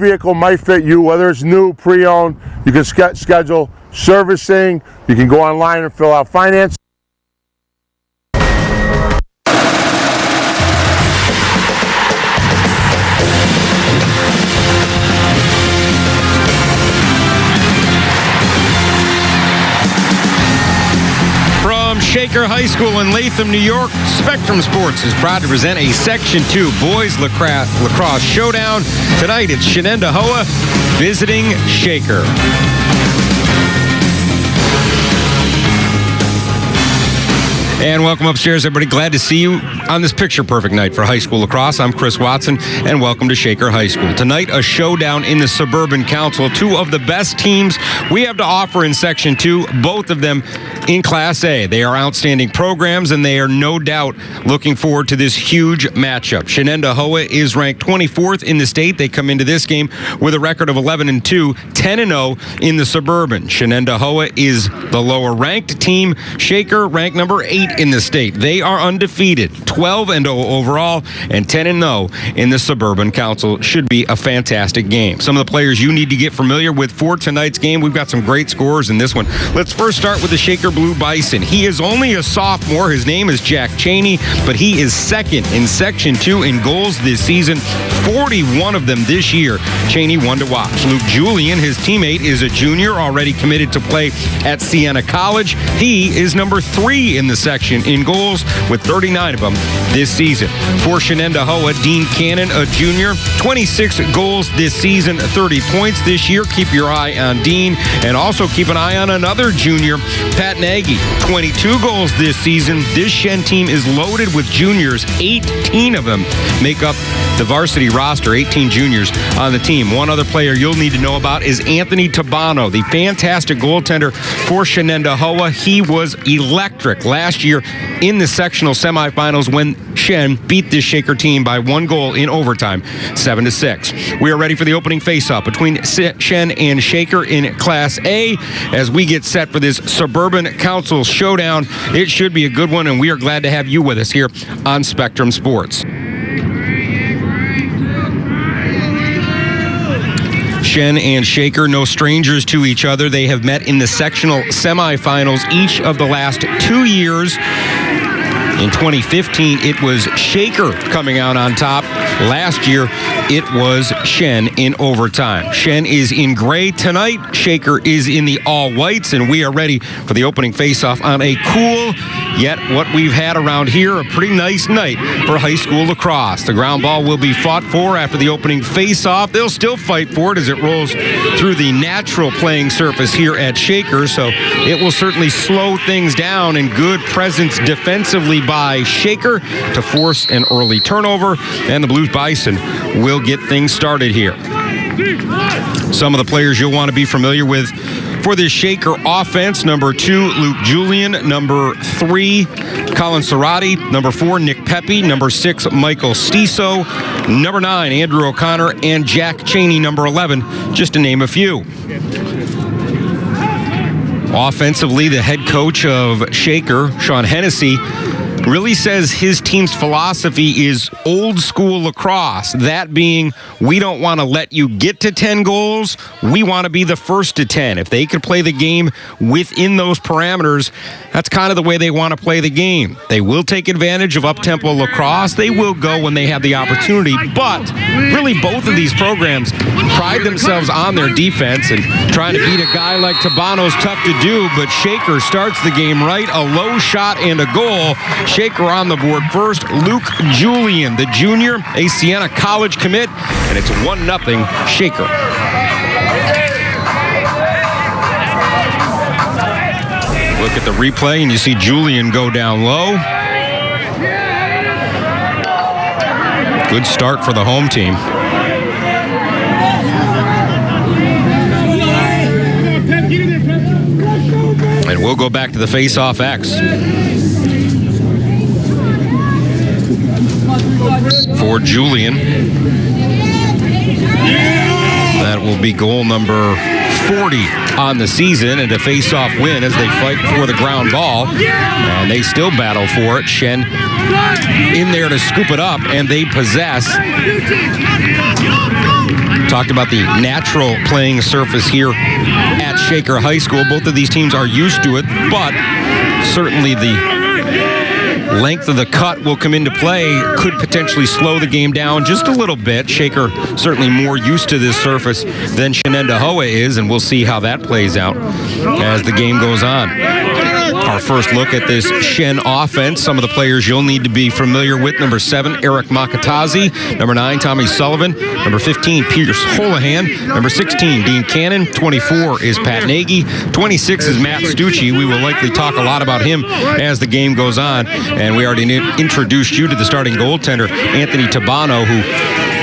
vehicle might fit you, whether it's new, pre-owned. You can schedule servicing. You can go online and fill out finance. Shaker High School in Latham, New York, Spectrum Sports is proud to present a Section 2 boys lacrosse showdown. Tonight it's Shenendehowa visiting Shaker. And welcome upstairs, everybody. Glad to see you on this picture-perfect night for high school lacrosse. I'm Chris Watson, and welcome to Shaker High School. Tonight, a showdown in the Suburban Council. Two of the best teams we have to offer in Section 2, both of them in Class A. They are outstanding programs, and they are no doubt looking forward to this huge matchup. Shenendehowa is ranked 24th in the state. They come into this game with a record of 11-2, 10-0 in the Suburban. Shenendehowa is the lower-ranked team. Shaker, ranked number 8 in the state. They are undefeated, 12-0 overall, and 10-0 in the Suburban Council. Should be a fantastic game. Some of the players you need to get familiar with for tonight's game. We've got some great scores in this one. Let's first start with the Shaker Blue Bison. He is only a sophomore. His name is Jack Cheney, but he is second in Section 2 in goals this season, 41 of them this year. Cheney, one to watch. Luke Julian, his teammate, is a junior, already committed to play at Siena College. He is number 3 in the section in goals with 39 of them this season. For Shenendehowa, Dean Cannon, a junior, 26 goals this season, 30 points this year. Keep your eye on Dean, and also keep an eye on another junior, Pat Nagy, 22 goals this season. This Shen team is loaded with juniors. 18 of them make up the varsity roster, 18 juniors on the team. One other player you'll need to know about is Anthony Tabano, the fantastic goaltender for Shenendehowa. He was electric last year in the sectional semifinals when Shen beat this Shaker team by 1 goal in overtime, 7-6. We are ready for the opening face-off between Shen and Shaker in Class A as we get set for this Suburban Council showdown. It should be a good one, and we are glad to have you with us here on Spectrum Sports. Shen and Shaker, no strangers to each other. They have met in the sectional semifinals each of the last 2 years. In 2015, it was Shaker coming out on top. Last year, it was Shen in overtime. Shen is in gray tonight. Shaker is in the all-whites, and we are ready for the opening face-off on a cool, yet what we've had around here, a pretty nice night for high school lacrosse. The ground ball will be fought for after the opening face-off. They'll still fight for it as it rolls through the natural playing surface here at Shaker, so it will certainly slow things down, and good presence defensively by Shaker to force an early turnover, and the Blue Bison will get things started here. Some of the players you'll want to be familiar with for this Shaker offense: number 2, Luke Julian; number 3, Colin Cerati; number 4, Nick Pepe; number 6, Michael Stiso; number 9, Andrew O'Connor; and Jack Cheney, number 11, just to name a few. Offensively, the head coach of Shaker, Sean Hennessy, really says his team's philosophy is old school lacrosse. That being, we don't want to let you get to 10 goals. We want to be the first to 10. If they could play the game within those parameters, that's kind of the way they want to play the game. They will take advantage of up-tempo lacrosse. They will go when they have the opportunity. But really, both of these programs pride themselves on their defense, and trying to beat a guy like Tabano's tough to do, but Shaker starts the game right. A low shot and a goal. Shaker on the board first. Luke Julian, the junior, a Siena College commit, and it's 1-0 Shaker. Look at the replay, and you see Julian go down low. Good start for the home team. And we'll go back to the face-off X. For Julian, that will be goal number 40 on the season, and a face-off win as they fight for the ground ball, and they still battle for it. Shen in there to scoop it up, and they possess Talked about the natural playing surface here at Shaker High School. Both of these teams are used to it, but certainly the length of the cut will come into play, could potentially slow the game down just a little bit. Shaker certainly more used to this surface than Shenendahowa is, and we'll see how that plays out as the game goes on. Our first look at this Shen offense. Some of the players you'll need to be familiar with. Number 7, Eric Makatazi. Number 9, Tommy Sullivan. Number 15, Pierce Holohan. Number 16, Dean Cannon. 24 is Pat Nagy. 26 is Matt Stucci. We will likely talk a lot about him as the game goes on. And we already introduced you to the starting goaltender, Anthony Tabano, who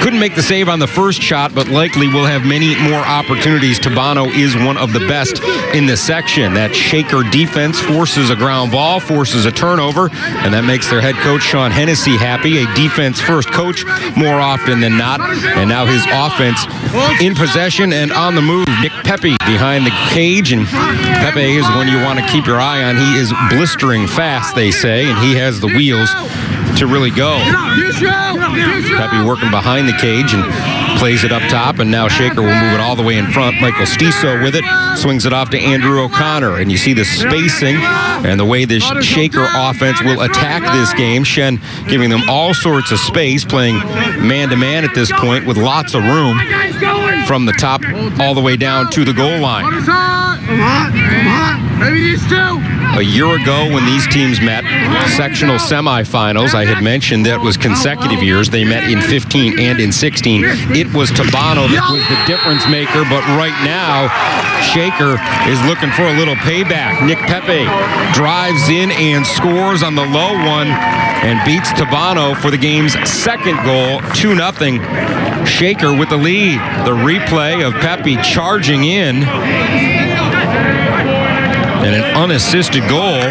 couldn't make the save on the first shot, but likely will have many more opportunities. Tabano is one of the best in the section. That Shaker defense forces a ground ball, forces a turnover, and that makes their head coach, Sean Hennessy, happy. A defense-first coach more often than not. And now his offense in possession and on the move. Nick Pepe behind the cage, and Pepe is one you want to keep your eye on. He is blistering fast, they say, and he has the wheels to really go. Pepe working behind the cage and plays it up top, and now Shaker will move it all the way in front. Michael Stiso with it, swings it off to Andrew O'Connor, and you see the spacing and the way this Shaker offense will attack this game. Shen giving them all sorts of space, playing man-to-man at this point with lots of room from the top all the way down to the goal line. A year ago when these teams met, sectional semifinals, I had mentioned that was consecutive years. They met in 15 and in 16. It was Tabano that was the difference maker, but right now, Shaker is looking for a little payback. Nick Pepe drives in and scores on the low one and beats Tabano for the game's second goal, 2-0. Shaker with the lead. The replay of Pepe charging in. And an unassisted goal.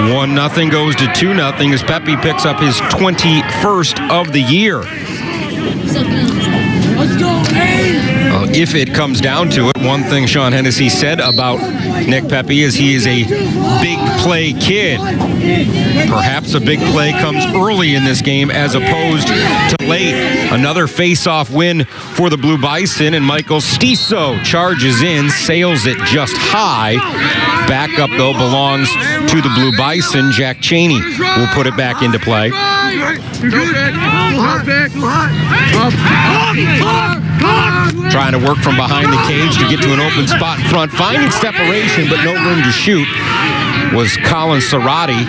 1-0 goes to 2-0 as Pepe picks up his 21st of the year. If it comes down to it, one thing Sean Hennessy said about Nick Pepe is he is a big play kid. Perhaps a big play comes early in this game as opposed to late. Another face-off win for the Blue Bison, and Michael Stiso charges in, sails it just high. Backup, though, belongs to the Blue Bison. Jack Cheney will put it back into play. Trying to work from behind the cage to get to an open spot in front. Finding separation, but no room to shoot, was Colin Serrati.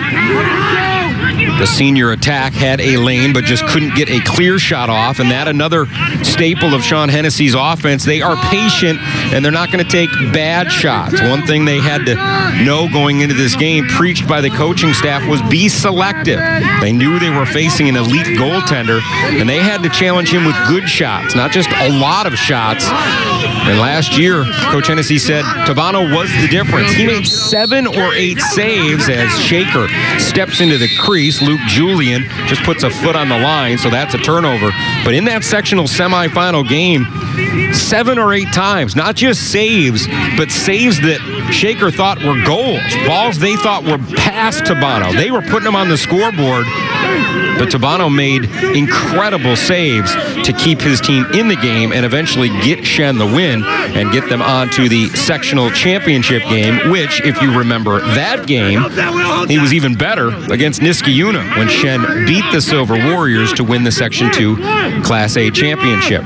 The senior attack had a lane, but just couldn't get a clear shot off, and that another staple of Sean Hennessy's offense. They are patient, and they're not going to take bad shots. One thing they had to know going into this game, preached by the coaching staff, was be selective. They knew they were facing an elite goaltender, and they had to challenge him with good shots, not just a lot of shots. And last year, Coach Hennessy said Tabano was the difference. He made 7 or 8 saves as Shaker steps into the crease. Luke Julian just puts a foot on the line, so that's a turnover. But in that sectional semifinal game, 7 or 8 times, not just saves, but saves that Shaker thought were goals, balls they thought were past Tabano. They were putting them on the scoreboard, but Tabano made incredible saves to keep his team in the game and eventually get Shen the win and get them onto the sectional championship game, which, if you remember that game, he was even better against Niskayuna when Shen beat the Silver Warriors to win the Section 2 Class A championship.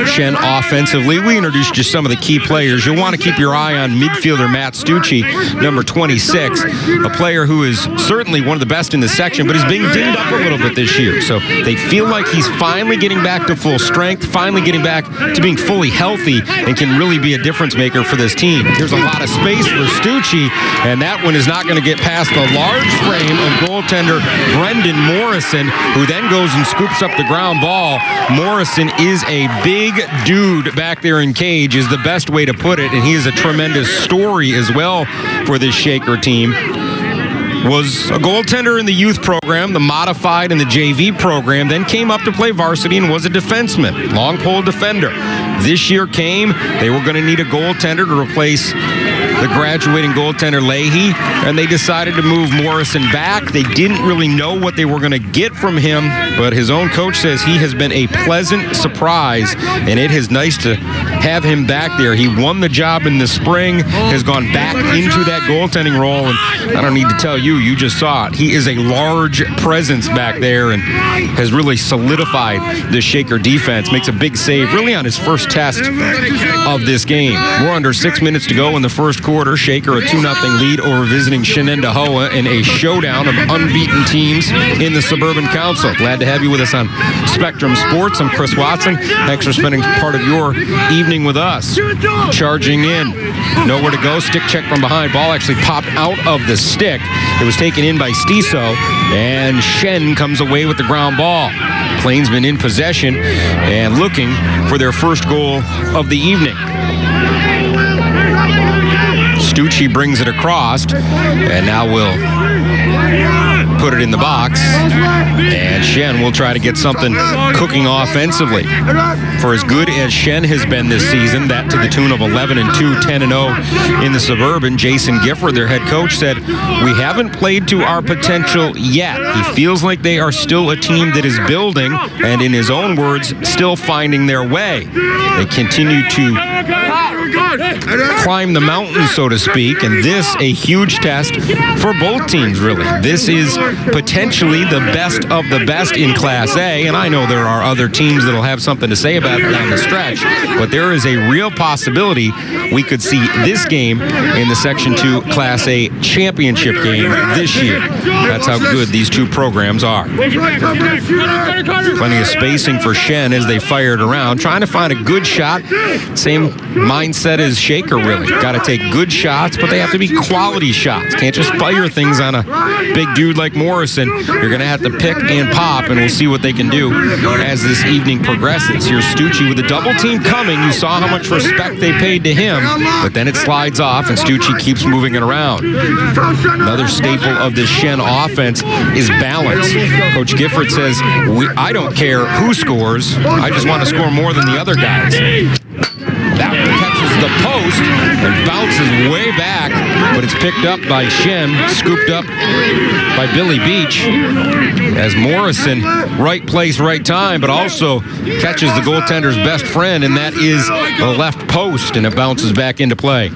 Shen offensively, we introduced you some of the key players. You'll want to keep your eye on midfielder Matt Stucci, number 26, a player who is certainly one of the best in the section, but is being dinged up a little bit this year. So they feel like he's finally getting back to full strength, finally getting back to being fully healthy, and can really be a difference maker for this team. There's a lot of space for Stucci, and that one is not going to get past the large frame of goaltender Brendan Morrison, who then goes and scoops up the ground ball. Morrison is a big dude back there in cage, is the best way to put it, and he is a tremendous story as well for this Shaker team. Was a goaltender in the youth program, the modified and the JV program, then came up to play varsity and was a defenseman, long pole defender. This year came, they were going to need a goaltender to replace the graduating goaltender Leahy, and they decided to move Morrison back. They didn't really know what they were going to get from him, but his own coach says he has been a pleasant surprise, and it is nice to have him back there. He won the job in the spring, has gone back into that goaltending role, and I don't need to tell you, you just saw it. He is a large presence back there and has really solidified the Shaker defense. Makes a big save really on his first test of this game. We're under 6 minutes to go in the first quarter. Shaker a 2-0 lead over visiting Shenendahowa in a showdown of unbeaten teams in the Suburban Council. Glad to have you with us on Spectrum Sports. I'm Chris Watson. Thanks for spending part of your evening with us. Charging in. Nowhere to go. Stick check from behind. Ball actually popped out of the stick. It was taken in by Stiso, and Shen comes away with the ground ball. Plainsmen in possession and looking for their first goal of the evening. Stucci brings it across, and now we'll put it in the box, and Shen will try to get something cooking offensively. For as good as Shen has been this season, that to the tune of 11-2, 10-0 in the Suburban, Jason Gifford, their head coach, said, "We haven't played to our potential yet." He feels like they are still a team that is building, and in his own words, still finding their way. They continue to climb the mountain, so to speak, and this a huge test for both teams, really. This is potentially the best of the best in Class A, and I know there are other teams that'll have something to say about it down the stretch, but there is a real possibility we could see this game in the Section 2 Class A championship game this year. That's how good these two programs are. Plenty of spacing for Shen as they fired around, trying to find a good shot. Same mindset as Shaker, really. Got to take good shots, but they have to be quality shots. Can't just fire things on a big dude like Morrison. You're going to have to pick and pop, and we'll see what they can do as this evening progresses. Here's Stucci with a double team coming. You saw how much respect they paid to him, but then it slides off, and Stucci keeps moving it around. Another staple of this Shen offense is balance. Coach Gifford says, I don't care who scores. I just want to score more than the other guys. That catches the post and bounces way back, but it's picked up by Shen, scooped up by Billy Beach as Morrison, right place, right time, but also catches the goaltender's best friend, and that is the left post, and it bounces back into play.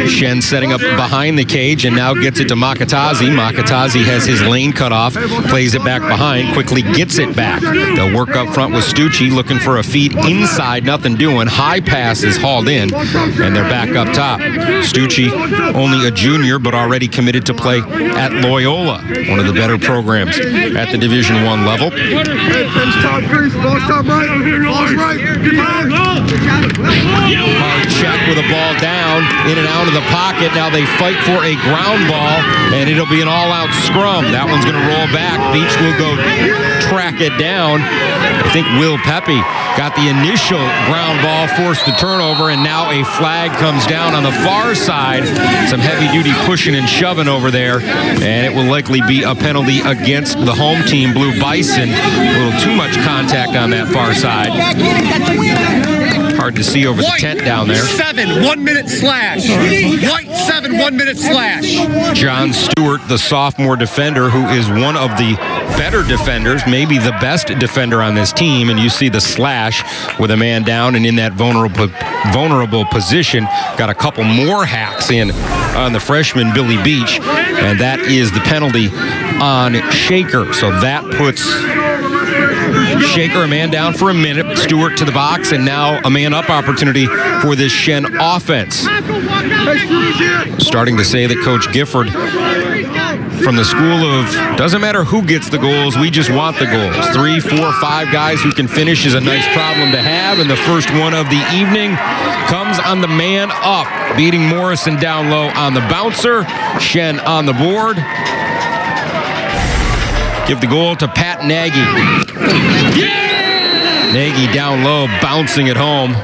Shen setting up behind the cage and now gets it to Makatazi. Makatazi has his lane cut off, plays it back behind, quickly gets it back. They'll work up front with Stucci, looking for a feed inside, nothing doing. High pass is hauled in, and they're back up top. Stucci, only a junior, but already committed to play at Loyola, one of the better programs at the Division I level. Hard check with a ball down, in and out of the pocket. Now they fight for a ground ball, and it'll be an all-out scrum. That one's going to roll back. Beach will go track it down. I think Will Pepe got the initial ground ball, forced the turnover, and now a flag comes down on the far side. Some heavy-duty pushing and shoving over there, and it will likely be a penalty against the home team, Blue Bison. A little too much contact on that far side. Hard to see over the tent down there. 7 1-minute slash. White 7 1-minute slash. John Stewart, the sophomore defender, who is one of the better defenders, maybe the best defender on this team, and you see the slash with a man down and in that vulnerable position. Got a couple more hacks in on the freshman Billy Beach, and that is the penalty on Shaker. So that puts Shaker a man down for a minute, Stewart to the box, and now a man-up opportunity for this Shen offense. Starting to say that Coach Gifford, from the school of, doesn't matter who gets the goals, we just want the goals. 3, 4, 5 guys who can finish is a nice problem to have, and the first one of the evening comes on the man up, beating Morrison down low on the bouncer. Shen on the board. Give the goal to Pat Nagy. Nagy down low, bouncing it home.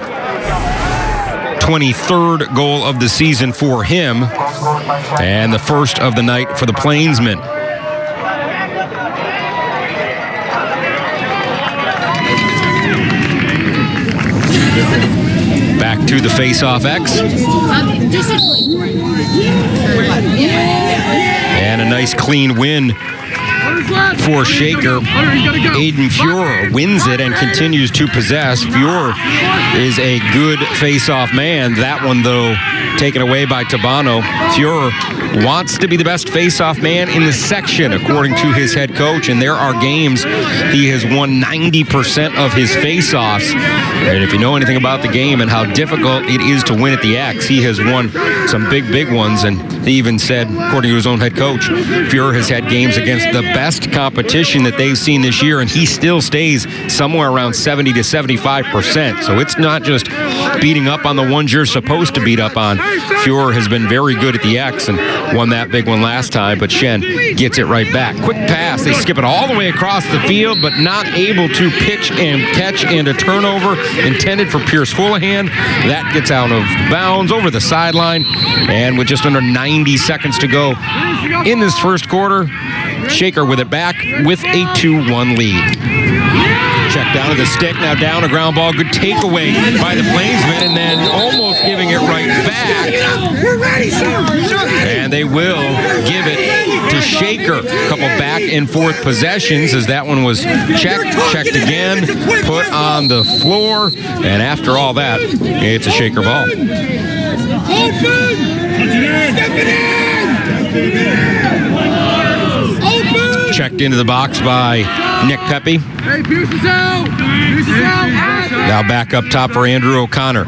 23rd goal of the season for him, and the first of the night for the Plainsmen. Back to the face-off X. And a nice clean win for Shaker. Aiden Fuhrer wins it and continues to possess. Fuhrer is a good face-off man. That one, though, taken away by Tabano. Fuhrer wants to be the best face-off man in the section, according to his head coach, and there are games he has won 90% of his face-offs. And if you know anything about the game and how difficult it is to win at the X, he has won some big ones, and he even said, according to his own head coach, Fuhrer has had games against the best competition that they've seen this year, and he still stays somewhere around 70 to 75%. So it's not just beating up on the ones you're supposed to beat up on. Fuhrer has been very good at the X and won that big one last time, but Shen gets it right back. Quick pass. They skip it all the way across the field, but not able to pitch and catch, and a turnover intended for Pierce Houlihan. That gets out of bounds over the sideline, and with just under 90 seconds to go in this first quarter, Shaker with it back with a 2-1 lead. Check down to the stick, now down a ground ball. Good takeaway by the Plainsmen, and then almost giving it right back. And they will give it to Shaker. A couple back and forth possessions as that one was checked again, put on the floor, and after all that, it's a Shaker ball. Checked into the box by Nick Pepe. Now back up top for Andrew O'Connor.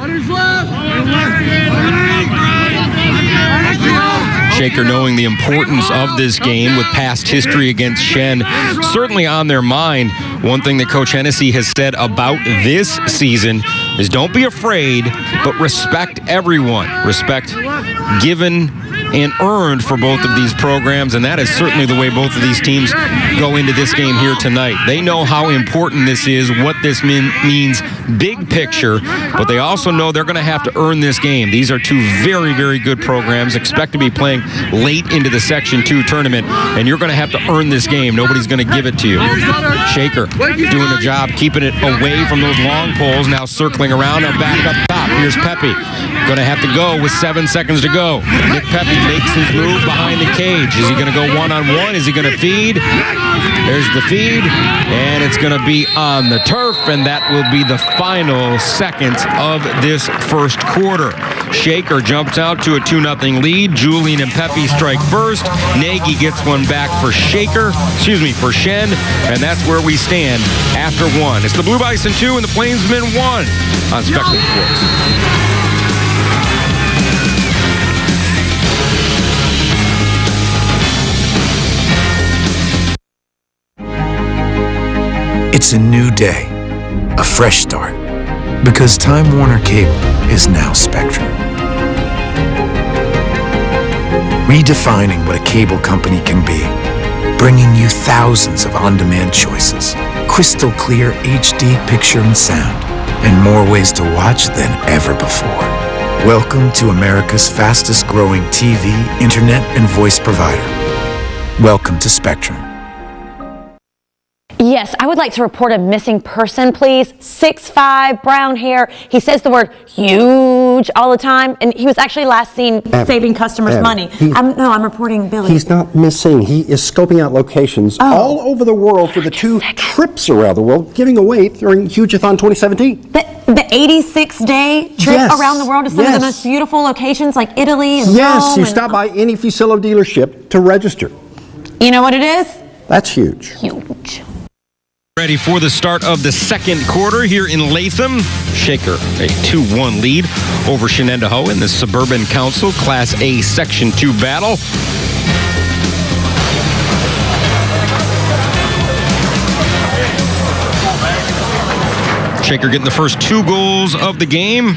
Shaker, knowing the importance of this game with past history against Shen, certainly on their mind. One thing that Coach Hennessy has said about this season is don't be afraid, but respect everyone. Respect given and earned for both of these programs, and that is certainly the way both of these teams go into this game here tonight. They know how important this is, what this means big picture, but they also know they're going to have to earn this game. These are two very good programs, expect to be playing late into the Section 2 tournament, and you're going to have to earn this game. Nobody's going to give it to you. Shaker doing a job keeping it away from those long poles, now circling around, now back up top. Here's Pepe. Going to have to go with 7 seconds to go. Nick Pepe makes his move behind the cage. Is he going to go one-on-one? Is he going to feed? There's the feed, and it's going to be on the turf, and that will be the final seconds of this first quarter. Shaker jumps out to a 2-0 lead. Julian and Pepe strike first. Nagy gets one back for for Shen, and that's where we stand after one. It's the Blue Bison 2 and the Plainsmen 1 on Spectrum Sports. It's a new day, a fresh start, because Time Warner Cable is now Spectrum. Redefining what a cable company can be, bringing you thousands of on-demand choices, crystal clear HD picture and sound, and more ways to watch than ever before. Welcome to America's fastest growing TV, internet, and voice provider. Welcome to Spectrum. Yes, I would like to report a missing person, please. 6'5", brown hair. He says the word huge all the time, and he was actually last seen saving customers money. I'm reporting Billy. He's not missing. He is scoping out locations all over the world for the 2 trips around the world, giving away during Hugeathon 2017. The 86-day trip around the world to some of the most beautiful locations like Italy and Rome. You stop by any Fusillo dealership to register. You know what it is? That's huge. Huge. Ready for the start of the second quarter here in Latham. Shaker, a 2-1 lead over Shenendehowa in the Suburban Council Class A Section 2 battle. Shaker getting the first 2 goals of the game,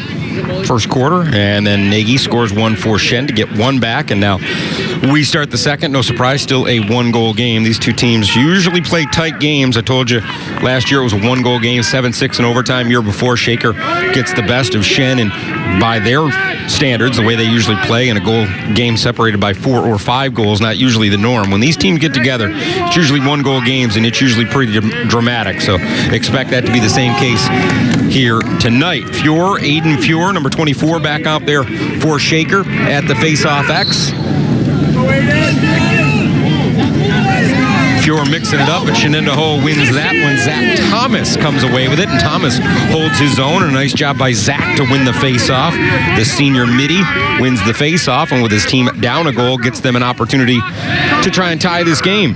first quarter, and then Nagy scores one for Shen to get one back, and now We start the second. No surprise, still a one-goal game. These two teams usually play tight games. I told you last year it was a one-goal game, 7-6 in overtime. Year before, Shaker gets the best of Shen, and by their standards, the way they usually play in a goal game separated by 4 or 5 goals, not usually the norm. When these teams get together, it's usually one-goal games, and it's usually pretty dramatic. So expect that to be the same case here tonight. Aiden Fior, number 24, back out there for Shaker at the face-off X. Fior mixing it up, but Shenendehowa wins that one. Zach Thomas comes away with it, and Thomas holds his own. And a nice job by Zach to win the face-off. The senior midi wins the face-off, and with his team down a goal, gets them an opportunity to try and tie this game.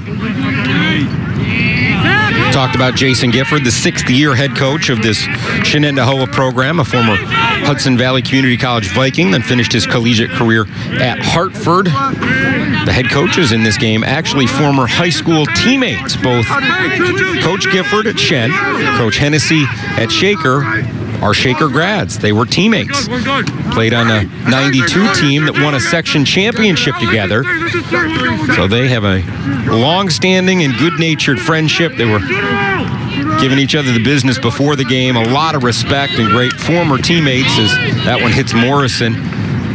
Talked about Jason Gifford, the 6th-year head coach of this Shenendehowa program, a former Hudson Valley Community College Viking, then finished his collegiate career at Hartford. The head coaches in this game, actually former high school teammates, both Coach Gifford at Shen, Coach Hennessy at Shaker, are Shaker grads. They were teammates. Played on a 92 team that won a section championship together. So they have a long-standing and good-natured friendship. They were giving each other the business before the game. A lot of respect and great former teammates as that one hits Morrison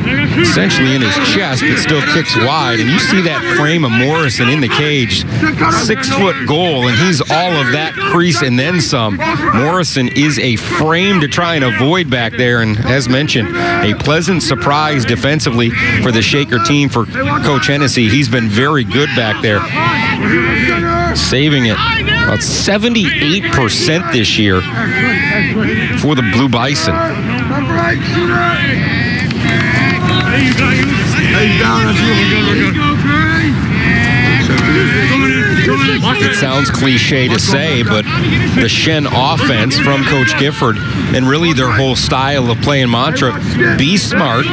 essentially in his chest, but still kicks wide. And you see that frame of Morrison in the cage. 6-foot goal, and he's all of that crease and then some. Morrison is a frame to try and avoid back there, and as mentioned, a pleasant surprise defensively for the Shaker team for Coach Hennessy. He's been very good back there, saving it about 78% this year for the Blue Bison. It sounds cliche to say, but the Shen offense from Coach Gifford and really their whole style of play and mantra, be smart,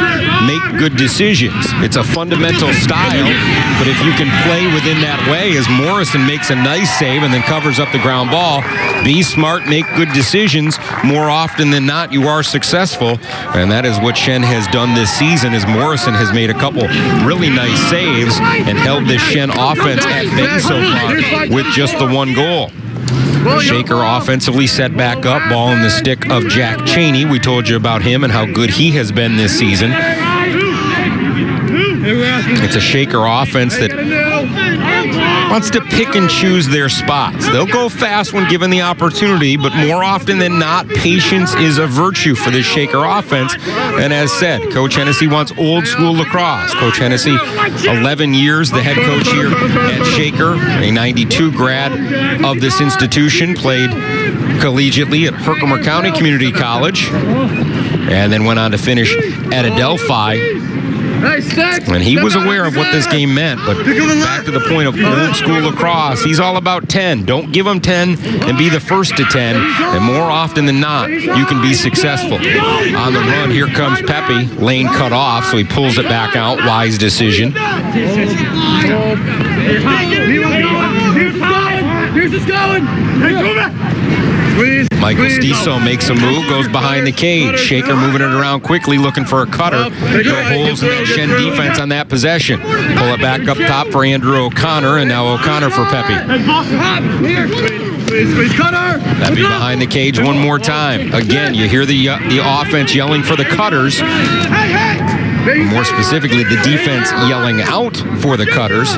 make good decisions. It's a fundamental style, but if you can play within that way, as Morrison makes a nice save and then covers up the ground ball, be smart, make good decisions. More often than not, you are successful, and that is what Shen has done this season, as Morrison has made a couple really nice saves and held this Shen offense at bay so far with just the one goal. Shaker offensively set back up, ball in the stick of Jack Cheney. We told you about him and how good he has been this season. It's a Shaker offense that wants to pick and choose their spots. They'll go fast when given the opportunity, but more often than not, patience is a virtue for this Shaker offense. And as said, Coach Hennessy wants old school lacrosse. Coach Hennessy, 11 years, the head coach here at Shaker, a 92 grad of this institution, played collegiately at Herkimer County Community College, and then went on to finish at Adelphi. And he was aware of what this game meant, but back to the point of old school lacrosse, he's all about 10. Don't give him 10 and be the first to 10, and more often than not, you can be successful. On the run, here comes Pepe. Lane cut off, so he pulls it back out. Wise decision. Here's this going. Michael Stiso makes a move, goes behind the cage. Shaker moving it around quickly, looking for a cutter. No holes in that Shen defense on that possession. Pull it back up top for Andrew O'Connor, and now O'Connor for Pepe. Pepe behind the cage one more time. Again, you hear the offense yelling for the cutters. More specifically, the defense yelling out for the cutters.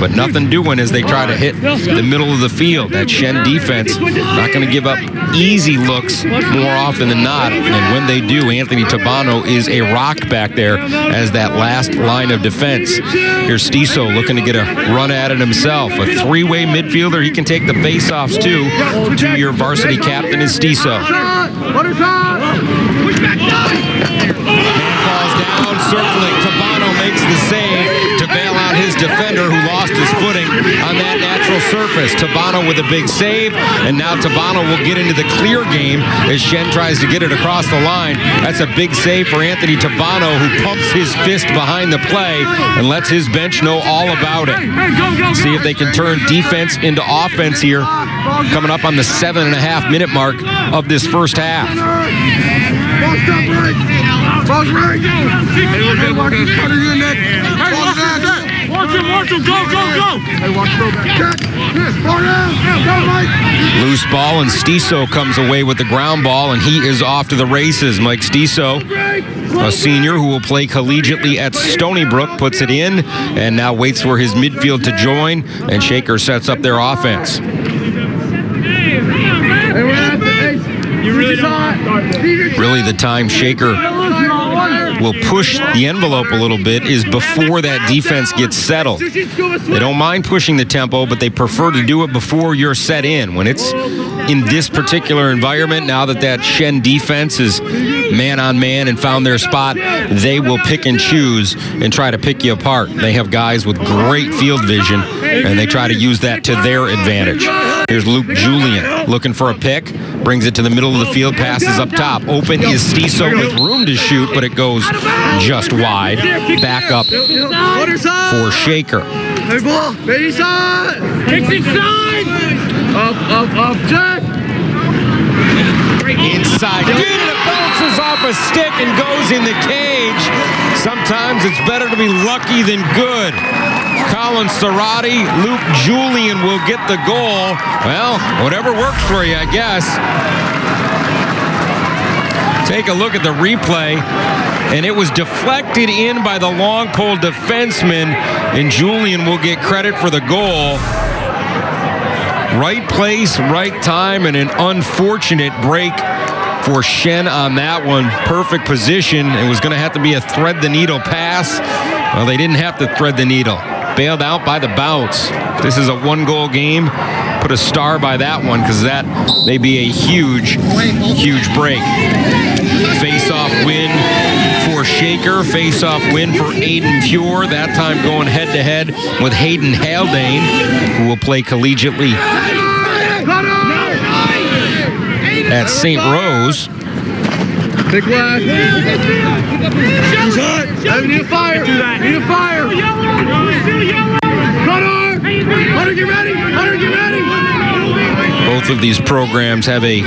But nothing doing as they try to hit the middle of the field. That Shen defense not going to give up easy looks more often than not. And when they do, Anthony Tabano is a rock back there as that last line of defense. Here's Stiso looking to get a run at it himself. A three-way midfielder. He can take the face-offs too. Two-year varsity captain is Stiso. Man falls down, circling. Tabano makes the save to bail out his defender who lost his footing on that natural surface. Tabano with a big save, and now Tabano will get into the clear game as Shen tries to get it across the line. That's a big save for Anthony Tabano, who pumps his fist behind the play and lets his bench know all about it. See if they can turn defense into offense here, coming up on the 7.5-minute mark of this first half. Loose ball, and Stiso comes away with the ground ball, and he is off to the races. Mike Stiso, a senior who will play collegiately at Stony Brook, puts it in and now waits for his midfield to join, and Shaker sets up their offense. Really, the time Shaker will push the envelope a little bit is before that defense gets settled. They don't mind pushing the tempo, but they prefer to do it before you're set in. When it's in this particular environment, now that Shen defense is man on man and found their spot, they will pick and choose and try to pick you apart. They have guys with great field vision, and they try to use that to their advantage. Here's Luke Julian looking for a pick, brings it to the middle of the field, passes up top. Open is Stiso with room to shoot, but it goes just wide. Back up for Shaker. Up, Jack. Inside. It bounces off a stick and goes in the cage. Sometimes it's better to be lucky than good. Colin Cerati, Luke Julian will get the goal. Well, whatever works for you, I guess. Take a look at the replay, and it was deflected in by the long pole defenseman, and Julian will get credit for the goal. Right place, right time, and an unfortunate break for Shen on that one. Perfect position. It was going to have to be a thread-the-needle pass. Well, they didn't have to thread the needle. Bailed out by the bounce. This is a one-goal game. Put a star by that one, because that may be a huge, huge break. Face-off win for Shaker. Face-off win for Aiden Pure. That time going head-to-head with Hayden Haldane, who will play collegiately at St. Rose. Big left. I need a fire. Need a fire. Hunter, get ready. Hunter, get ready. Both of these programs have a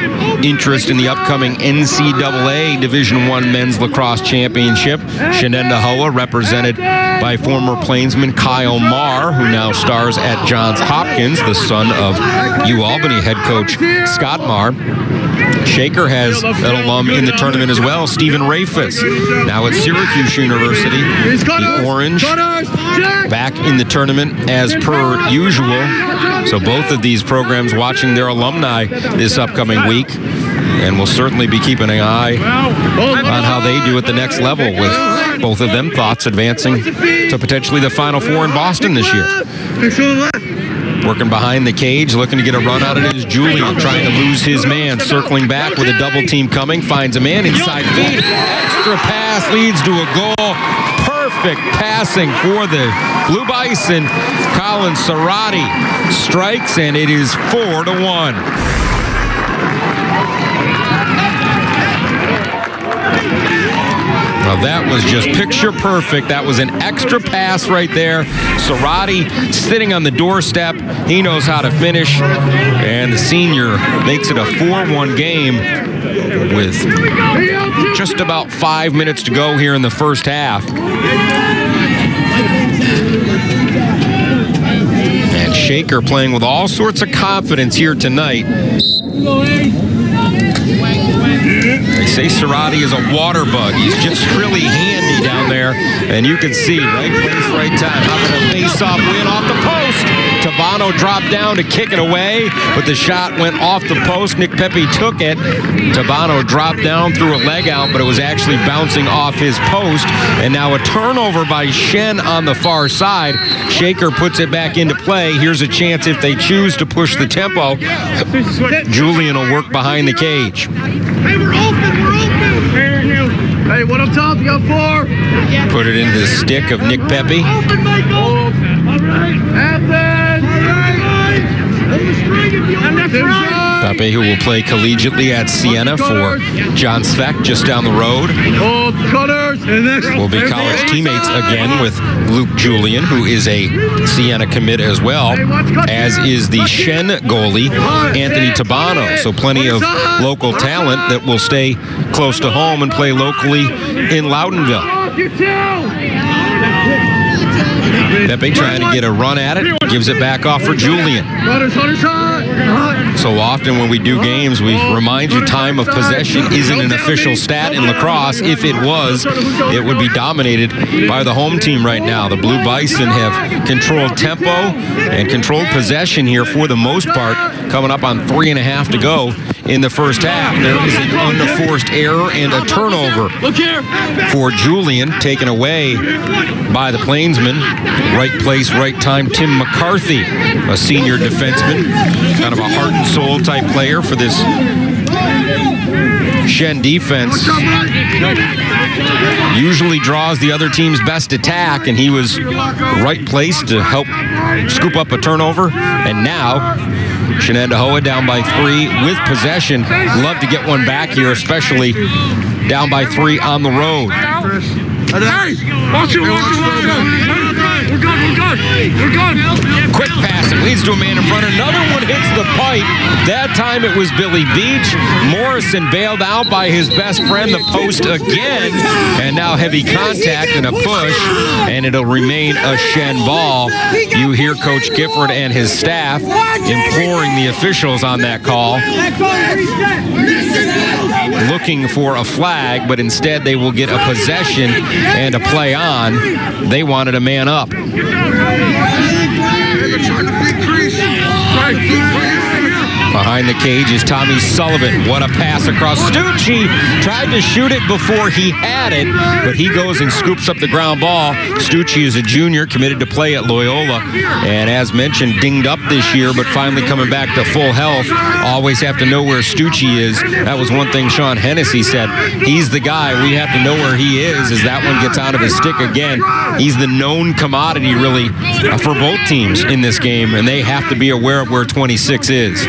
interest in the upcoming NCAA Division I Men's Lacrosse Championship. Shenendehowa, represented by former Plainsman Kyle Marr, who now stars at Johns Hopkins, the son of UAlbany head coach Scott Marr. Shaker has an alum in the tournament as well, Stephen Rafus, now at Syracuse University. The Orange back in the tournament as per usual. So both of these programs watching their alumni this upcoming week, and we'll certainly be keeping an eye on how they do at the next level, with both of them thoughts advancing to potentially the Final Four in Boston this year. Working behind the cage, looking to get a run out of it is Julian, trying to lose his man, circling back with a double team coming, finds a man inside feed. Extra pass leads to a goal. Perfect passing for the Blue Bison. Colin Cerati strikes, and it is 4-1. Now that was just picture perfect. That was an extra pass right there. Cerati sitting on the doorstep. He knows how to finish. And the senior makes it a 4-1 game with just about 5 minutes to go here in the first half. And Shaker playing with all sorts of confidence here tonight. They say Cerati is a water bug. He's just really handy down there. And you can see, right place, right time. How about a face-off win off the post? Tabano dropped down to kick it away, but the shot went off the post. Nick Pepe took it. Tabano dropped down, threw a leg out, but it was actually bouncing off his post. And now a turnover by Shen on the far side. Shaker puts it back into play. Here's a chance if they choose to push the tempo. Julian will work behind the cage. Hey, we're open. We're open. Hey, what up top? You got 4. Put it into the stick of Nick Pepe. Open, Michael. All right. Pepe, who will play collegiately at Siena for John Sveck just down the road. Will be college teammates again with Luke Julian, who is a Siena commit as well, as is the Shen goalie, Anthony Tabano. So plenty of local talent that will stay close to home and play locally in Loudonville. Pepe trying to get a run at it, gives it back off for Julian. So often when we do games, we remind you time of possession isn't an official stat in lacrosse. If it was, it would be dominated by the home team right now. The Blue Bison have controlled tempo and controlled possession here for the most part, coming up on 3.5 to go in the first half. There is an unforced error and a turnover for Julian, taken away by the Plainsman. Right place, right time, Tim McCarthy, a senior defenseman, kind of a heart and soul type player for this Shen defense. Usually draws the other team's best attack, and he was right place to help scoop up a turnover. And now Shenandoah down by 3 with possession. Love to get one back here, especially down by 3 on the road. We're good. Quick pass. It leads to a man in front. Another one hits the pipe. That time it was Billy Beach. Morrison bailed out by his best friend, the post again. And now heavy contact and a push. And it'll remain a Shen ball. You hear Coach Gifford and his staff imploring the officials on that call, looking for a flag, but instead they will get a possession and a play on. They wanted a man up. Behind the cage is Tommy Sullivan. What a pass across. Stucci tried to shoot it before he had it, but he goes and scoops up the ground ball. Stucci is a junior, committed to play at Loyola, and as mentioned, dinged up this year, but finally coming back to full health. Always have to know where Stucci is. That was one thing Sean Hennessy said. He's the guy. We have to know where he is as that one gets out of his stick again. He's the known commodity, really, for both teams in this game, and they have to be aware of where 26 is.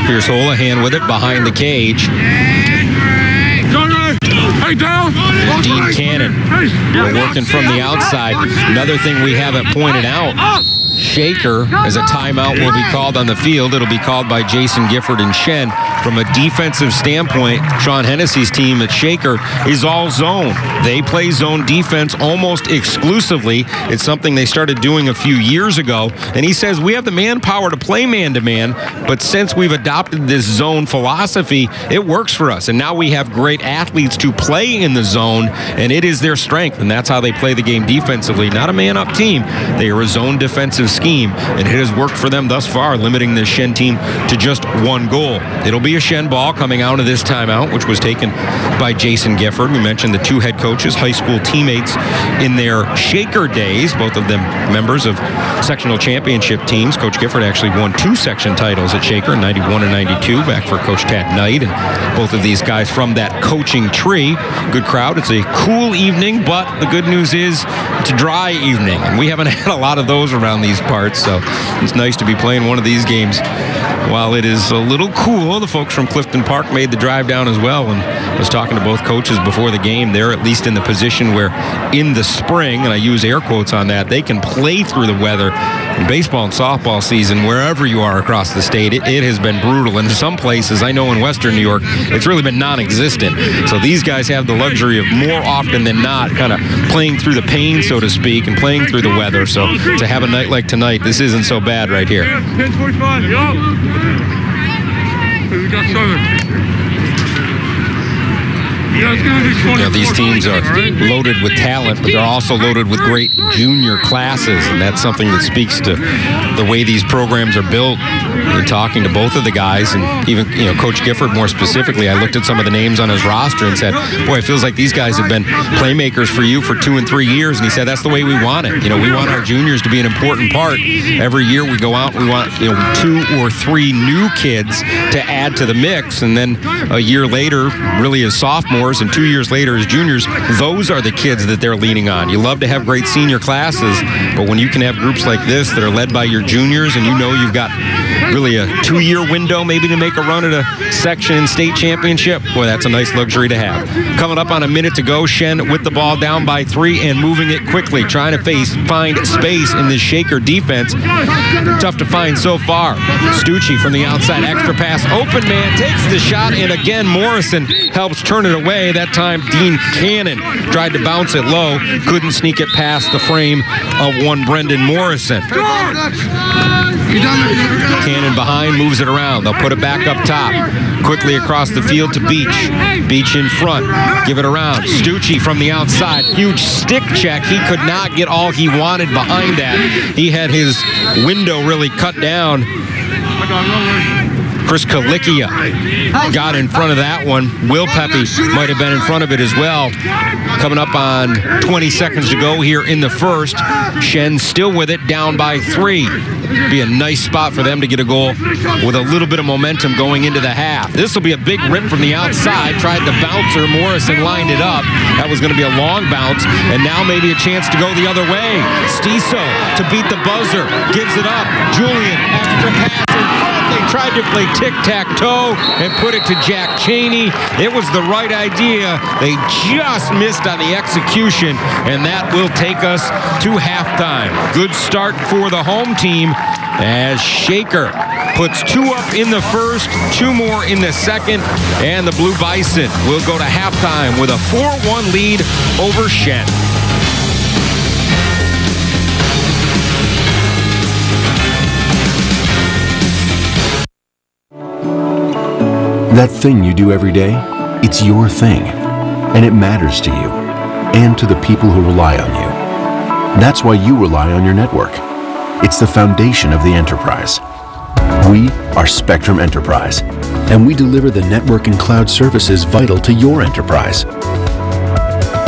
Here's Holohan with it behind the cage. Dean Cannon. We're working from the outside. Another thing we haven't pointed out, Shaker, as a timeout will be called on the field. It'll be called by Jason Gifford and Shen. From a defensive standpoint, Sean Hennessy's team at Shaker is all zone. They play zone defense almost exclusively. It's something they started doing a few years ago. And he says, we have the manpower to play man-to-man, but since we've adopted this zone philosophy, it works for us. And now we have great athletes to play in the zone, and it is their strength. And that's how they play the game defensively. Not a man-up team. They are a zone defensive scheme, and it has worked for them thus far, limiting the Shen team to just 1 goal. It'll be a Shen ball coming out of this timeout, which was taken by Jason Gifford. We mentioned the 2 head coaches, high school teammates in their Shaker days, both of them members of sectional championship teams. Coach Gifford actually won 2 section titles at Shaker in 91 and 92, back for Coach Tad Knight, and both of these guys from that coaching tree. Good crowd. It's a cool evening, but the good news is it's a dry evening, and we haven't had a lot of those around these parts, so it's nice to be playing one of these games while it is a little cool. The folks from Clifton Park made the drive down as well, and I was talking to both coaches before the game. They're at least in the position where in the spring, and I use air quotes on that, they can play through the weather. In baseball and softball season, wherever you are across the state, it has been brutal. And in some places, I know in Western New York, it's really been non-existent. So these guys have the luxury of more often than not kind of playing through the pain, so to speak, and playing through the weather. So to have a night like tonight, this isn't so bad right here. These teams are loaded with talent, but they're also loaded with great junior classes, and that's something that speaks to the way these programs are built. In talking to both of the guys, and even Coach Gifford more specifically, I looked at some of the names on his roster and said, boy, it feels like these guys have been playmakers for you for 2 and 3 years. And he said, that's the way we want it. We want our juniors to be an important part. Every year we go out, we want 2 or 3 new kids to add to the mix, and then a year later, really as sophomores, and 2 years later as juniors, those are the kids that they're leaning on. You love to have great senior classes, but when you can have groups like this that are led by your juniors, and you've got really a 2-year window maybe to make a run at a section and state championship. Boy, that's a nice luxury to have. Coming up on a minute to go, Shen with the ball down by 3 and moving it quickly, trying to find space in this Shaker defense. Tough to find so far. Stucci from the outside, extra pass, open man, takes the shot, and again Morrison helps turn it away. That time Dean Cannon tried to bounce it low, couldn't sneak it past the frame of one Brendan Morrison. Cannon behind, moves it around. They'll put it back up top. Quickly across the field to Beach. Beach in front. Give it around. Stucci from the outside. Huge stick check. He could not get all he wanted behind that. He had his window really cut down. Chris Kalickia got in front of that one. Will Pepe might have been in front of it as well. Coming up on 20 seconds to go here in the first. Shen still with it, down by 3. Be a nice spot for them to get a goal with a little bit of momentum going into the half. This will be a big rip from the outside. Tried the bouncer. Morrison lined it up. That was going to be a long bounce. And now maybe a chance to go the other way. Stiso to beat the buzzer. Gives it up. Julian, extra pass in front. They tried to play tic-tac-toe and put it to Jack Cheney. It was the right idea. They just missed on the execution, and that will take us to halftime. Good start for the home team as Shaker puts 2 up in the first, 2 more in the second, and the Blue Bison will go to halftime with a 4-1 lead over Shen. That thing you do every day, it's your thing, and it matters to you and to the people who rely on you. That's why you rely on your network. It's the foundation of the enterprise. We are Spectrum Enterprise, and we deliver the network and cloud services vital to your enterprise.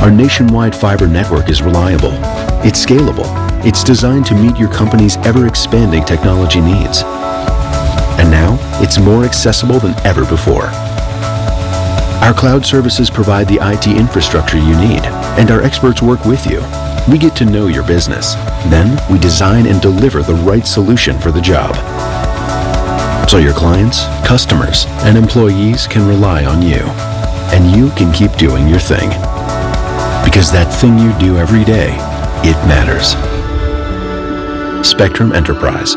Our nationwide fiber network is reliable, it's scalable, it's designed to meet your company's ever-expanding technology needs. And now, it's more accessible than ever before. Our cloud services provide the IT infrastructure you need, and our experts work with you. We get to know your business. Then, we design and deliver the right solution for the job. So your clients, customers, and employees can rely on you. And you can keep doing your thing. Because that thing you do every day, it matters. Spectrum Enterprise.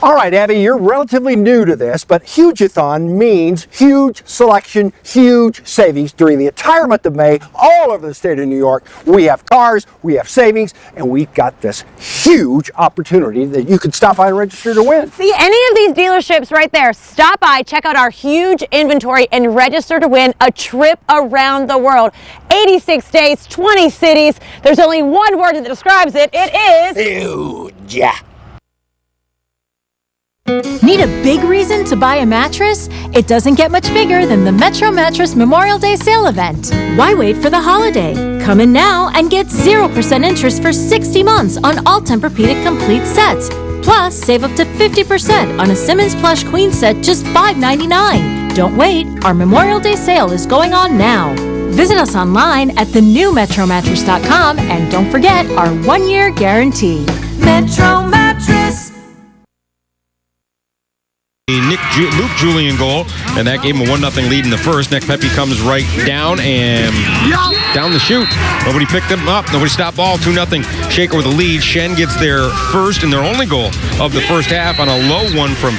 All right, Abby, you're relatively new to this, but Hugeathon means huge selection, huge savings during the entire month of May, all over the state of New York. We have cars, we have savings, and we've got this huge opportunity that you can stop by and register to win. See any of these dealerships right there, stop by, check out our huge inventory, and register to win a trip around the world. 86 states, 20 cities. There's only one word that describes it. It is huge. Need a big reason to buy a mattress? It doesn't get much bigger than the Metro Mattress Memorial Day sale event. Why wait for the holiday? Come in now and get 0% interest for 60 months on all Tempur-Pedic complete sets. Plus, save up to 50% on a Simmons Plush Queen set, just $5.99. Don't wait, our Memorial Day sale is going on now. Visit us online at thenewmetromattress.com and don't forget our 1-year guarantee. Metro Mattress. Luke Julian goal, and that gave him a 1-0 lead in the first. Nick Pepe comes right down and down the chute. Nobody picked him up. Nobody stopped ball. 2-0 Shaker with a lead. Shen gets their first and their only goal of the first half on a low one from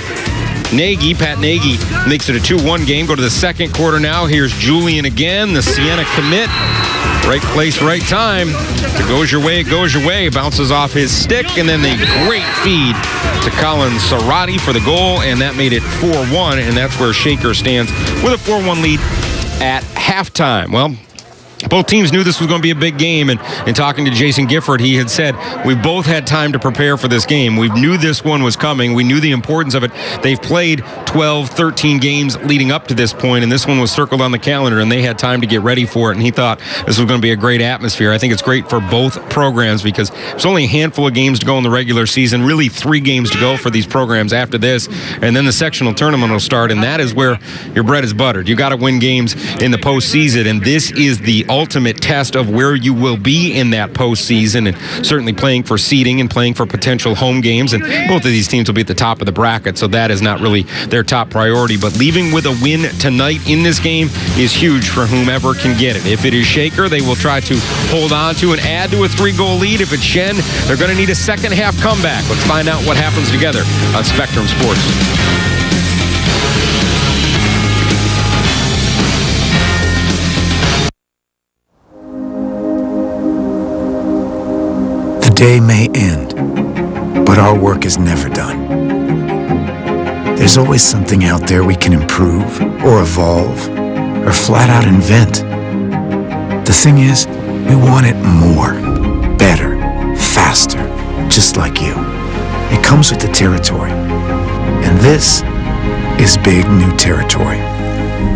Nagy. Pat Nagy makes it a 2-1 game. Go to the second quarter now. Here's Julian again, the Sienna commit. Right place, right time. If it goes your way, it goes your way. Bounces off his stick, and then the great feed to Colin Sarati for the goal, and that made it 4-1, and that's where Shaker stands with a 4-1 lead at halftime. Well, both teams knew this was going to be a big game, and in talking to Jason Gifford, he had said, we've both had time to prepare for this game. We knew this one was coming. We knew the importance of it. They've played 12, 13 games leading up to this point, and this one was circled on the calendar, and they had time to get ready for it, and he thought this was going to be a great atmosphere. I think it's great for both programs because there's only a handful of games to go in the regular season, really 3 games to go for these programs after this, and then the sectional tournament will start, and that is where your bread is buttered. You got to win games in the postseason, and this is the ultimate test of where you will be in that postseason, and certainly playing for seeding and playing for potential home games. And both of these teams will be at the top of the bracket, so that is not really their top priority. But leaving with a win tonight in this game is huge for whomever can get it. If it is Shaker, they will try to hold on to and add to a 3-goal lead. If it's Shen, they're going to need a second half comeback. Let's find out what happens together on Spectrum Sports. The day may end, but our work is never done. There's always something out there we can improve or evolve or flat out invent. The thing is, we want it more, better, faster, just like you. It comes with the territory. And this is big new territory.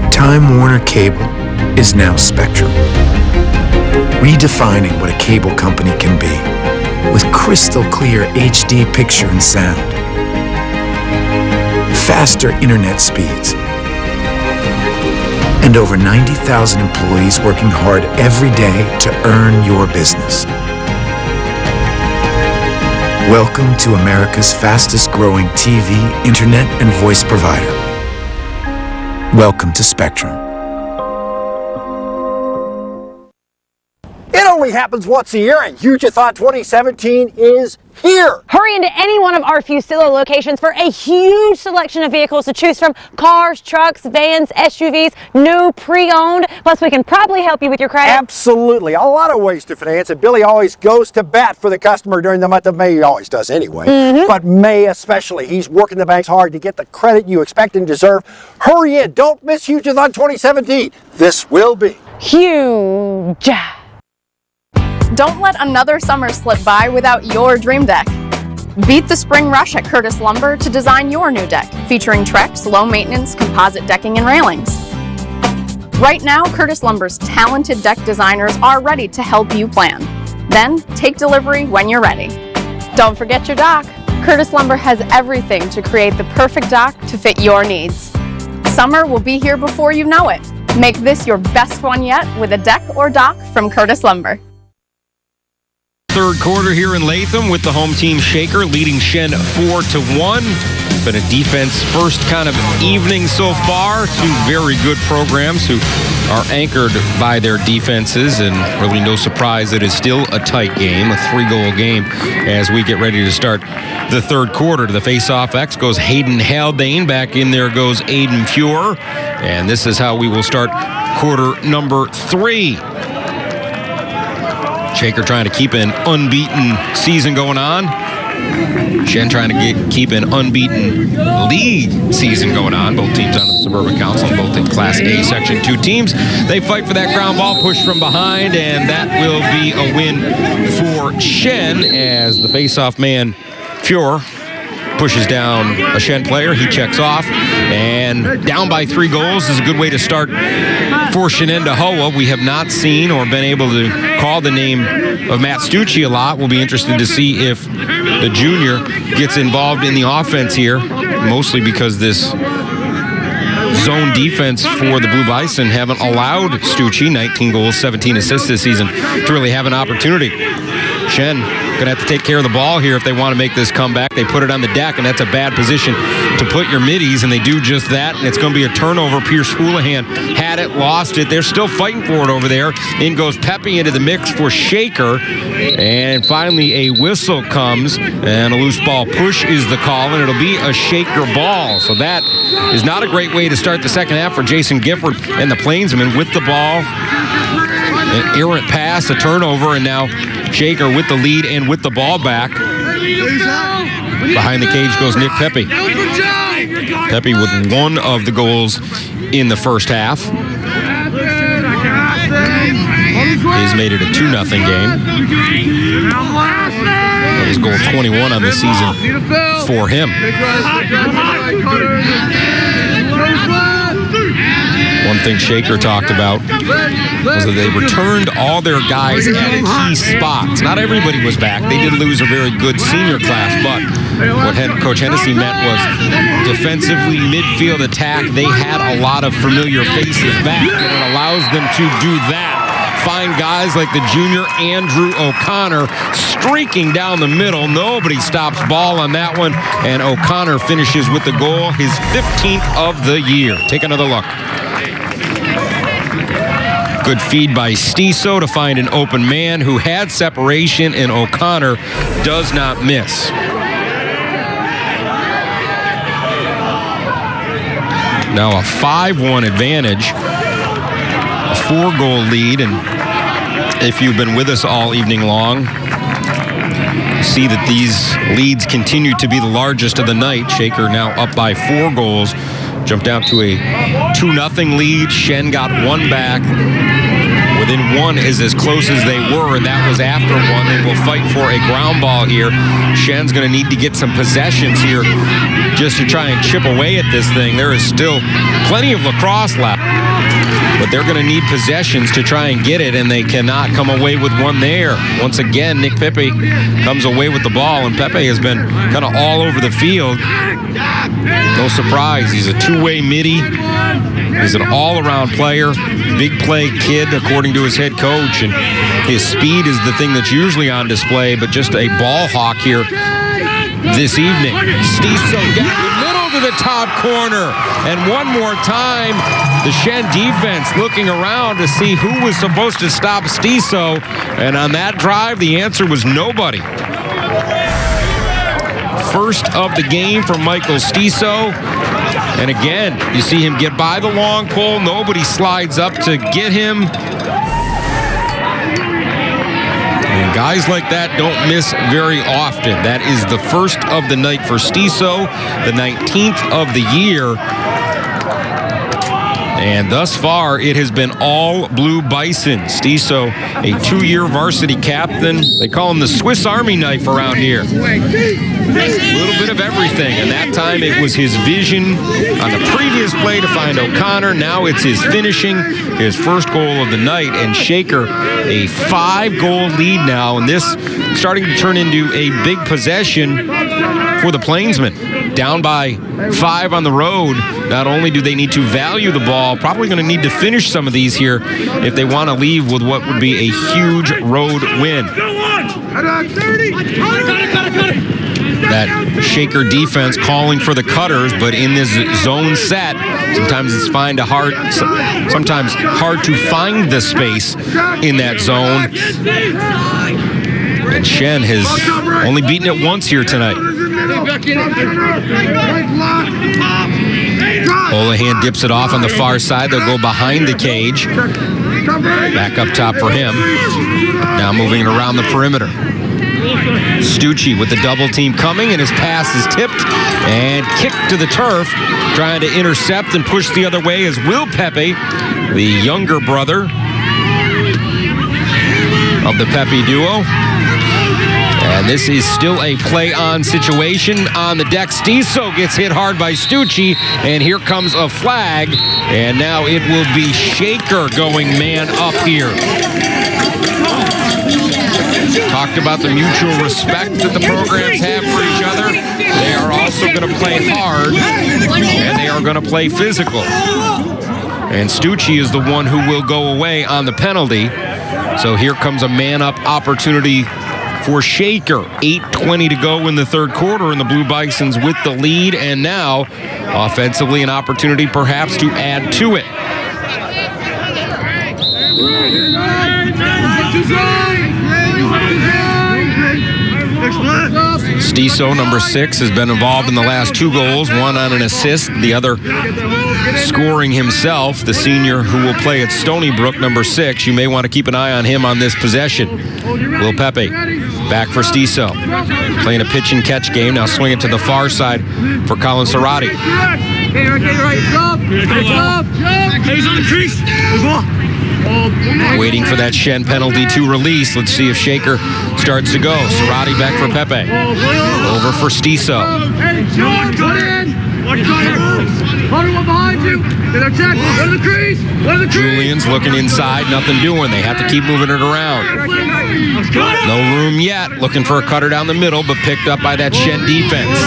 Time Warner Cable is now Spectrum. Redefining what a cable company can be with crystal clear HD picture and sound. Faster internet speeds. And over 90,000 employees working hard every day to earn your business. Welcome to America's fastest growing TV, internet, and voice provider. Welcome to Spectrum. It only happens once a year, and Huge-a-thon 2017 is here. Hurry into any one of our Fusillo locations for a huge selection of vehicles to choose from. Cars, trucks, vans, SUVs, new, pre-owned. Plus, we can probably help you with your credit. Absolutely. A lot of ways to finance, and Billy always goes to bat for the customer during the month of May. He always does anyway. But May especially. He's working the banks hard to get the credit you expect and deserve. Hurry in. Don't miss Huge-a-thon 2017. This will be huge. Don't let another summer slip by without your dream deck. Beat the spring rush at Curtis Lumber to design your new deck, featuring Trex low-maintenance composite decking and railings. Right now, Curtis Lumber's talented deck designers are ready to help you plan. Then, take delivery when you're ready. Don't forget your dock. Curtis Lumber has everything to create the perfect dock to fit your needs. Summer will be here before you know it. Make this your best one yet with a deck or dock from Curtis Lumber. Third quarter here in Latham with the home team Shaker leading Shen 4-1. Been a defense first kind of evening so far. Two very good programs who are anchored by their defenses, and really no surprise that it's still a tight game, a 3-goal game as we get ready to start the third quarter. To the face-off X goes Hayden Haldane. Back in there goes Aiden Fuhr. And this is how we will start quarter number 3. Shaker trying to keep an unbeaten season going on. Shen trying to keep an unbeaten league season going on. Both teams under the Suburban Council, both in Class A Section 2 teams. They fight for that ground ball, push from behind, and that will be a win for Shen as the face-off man, Fuhr, pushes down a Shen player. He checks off, and down by 3 goals is a good way to start for Shenendahowa. We have not seen or been able to call the name of Matt Stucci a lot. We'll be interested to see if the junior gets involved in the offense here, mostly because this zone defense for the Blue Bison haven't allowed Stucci, 19 goals, 17 assists this season, to really have an opportunity. Shen going to have to take care of the ball here if they want to make this comeback. They put it on the deck, and that's a bad position to put your middies, and they do just that, and it's going to be a turnover. Pierce Houlihan had it, lost it. They're still fighting for it over there. In goes Pepe into the mix for Shaker, and finally a whistle comes, and a loose ball push is the call, and it'll be a Shaker ball. So that is not a great way to start the second half for Jason Gifford and the Plainsmen with the ball. An errant pass, a turnover, and now Shaker with the lead and with the ball back. Behind the cage goes Nick Pepe. Pepe with one of the goals in the first half. He's made it a 2-0 game. That was goal 21 on the season for him. One thing Shaker talked about was that they returned all their guys at key spots. Not everybody was back. They did lose a very good senior class, but what Coach Hennessy meant was defensively, midfield attack, they had a lot of familiar faces back, and it allows them to do that find guys like the junior Andrew O'Connor streaking down the middle. Nobody stops ball on that one, and O'Connor finishes with the goal, his 15th of the year. Take another look. Good feed by Stiso to find an open man who had separation, and O'Connor does not miss. Now a 5-1 advantage, a 4-goal lead, and if you've been with us all evening long, see that these leads continue to be the largest of the night. Shaker now up by 4 goals, jumped down to a 2-0 lead. Shen got one back. Within one is as close as they were, and that was after one. They will fight for a ground ball here. Shen's going to need to get some possessions here just to try and chip away at this thing. There is still plenty of lacrosse left, but they're going to need possessions to try and get it, and they cannot come away with one there. Once again, Nick Pepe comes away with the ball, and Pepe has been kind of all over the field. No surprise, he's a two-way midi. He's an all-around player, big play kid, according to his head coach, and his speed is the thing that's usually on display, but just a ball hawk here this evening. Stiso down the middle to the top corner, and one more time, the Shen defense looking around to see who was supposed to stop Stiso, and on that drive, the answer was nobody. First of the game for Michael Stiso. And again, you see him get by the long pole. Nobody slides up to get him. And guys like that don't miss very often. That is the first of the night for Stiso, the 19th of the year. And thus far, it has been all Blue Bison. Stiso, a 2-year varsity captain. They call him the Swiss Army knife around here. A little bit of everything, and that time it was his vision on the previous play to find O'Connor. Now it's his finishing, his first goal of the night, and Shaker a 5-goal lead now, and this starting to turn into a big possession for the Plainsmen. Down by 5 on the road. Not only do they need to value the ball, probably going to need to finish some of these here if they want to leave with what would be a huge road win. That Shaker defense calling for the cutters, but in this zone set, sometimes it's sometimes hard to find the space in that zone. And Shen has only beaten it once here tonight. Holohan dips it off on the far side. They'll go behind the cage. Back up top for him. Now moving it around the perimeter. Stucci with the double team coming, and his pass is tipped and kicked to the turf. Trying to intercept and push the other way is Will Pepe, the younger brother of the Pepe duo. And this is still a play-on situation on the deck. Stiso gets hit hard by Stucci, and here comes a flag. And now it will be Shaker going man up here. Talked about the mutual respect that the programs have for each other. They are also going to play hard, and they are going to play physical. And Stucci is the one who will go away on the penalty. So here comes a man-up opportunity for Shaker. 8:20 to go in the third quarter, and the Blue Bisons with the lead, and now offensively an opportunity perhaps to add to it. Stiso, number 6, has been involved in the last 2 goals, one on an assist, the other scoring himself. The senior who will play at Stony Brook, number 6. You may want to keep an eye on him on this possession. Will Pepe back for Stiso. Playing a pitch and catch game. Now swing it to the far side for Colin Serrati. Waiting for that Shen penalty to release. Let's see if Shaker starts to go. Serrati back for Pepe. Over for Stiso. Julian's looking inside, nothing doing. They have to keep moving it around. No room yet. Looking for a cutter down the middle, but picked up by that Shen defense.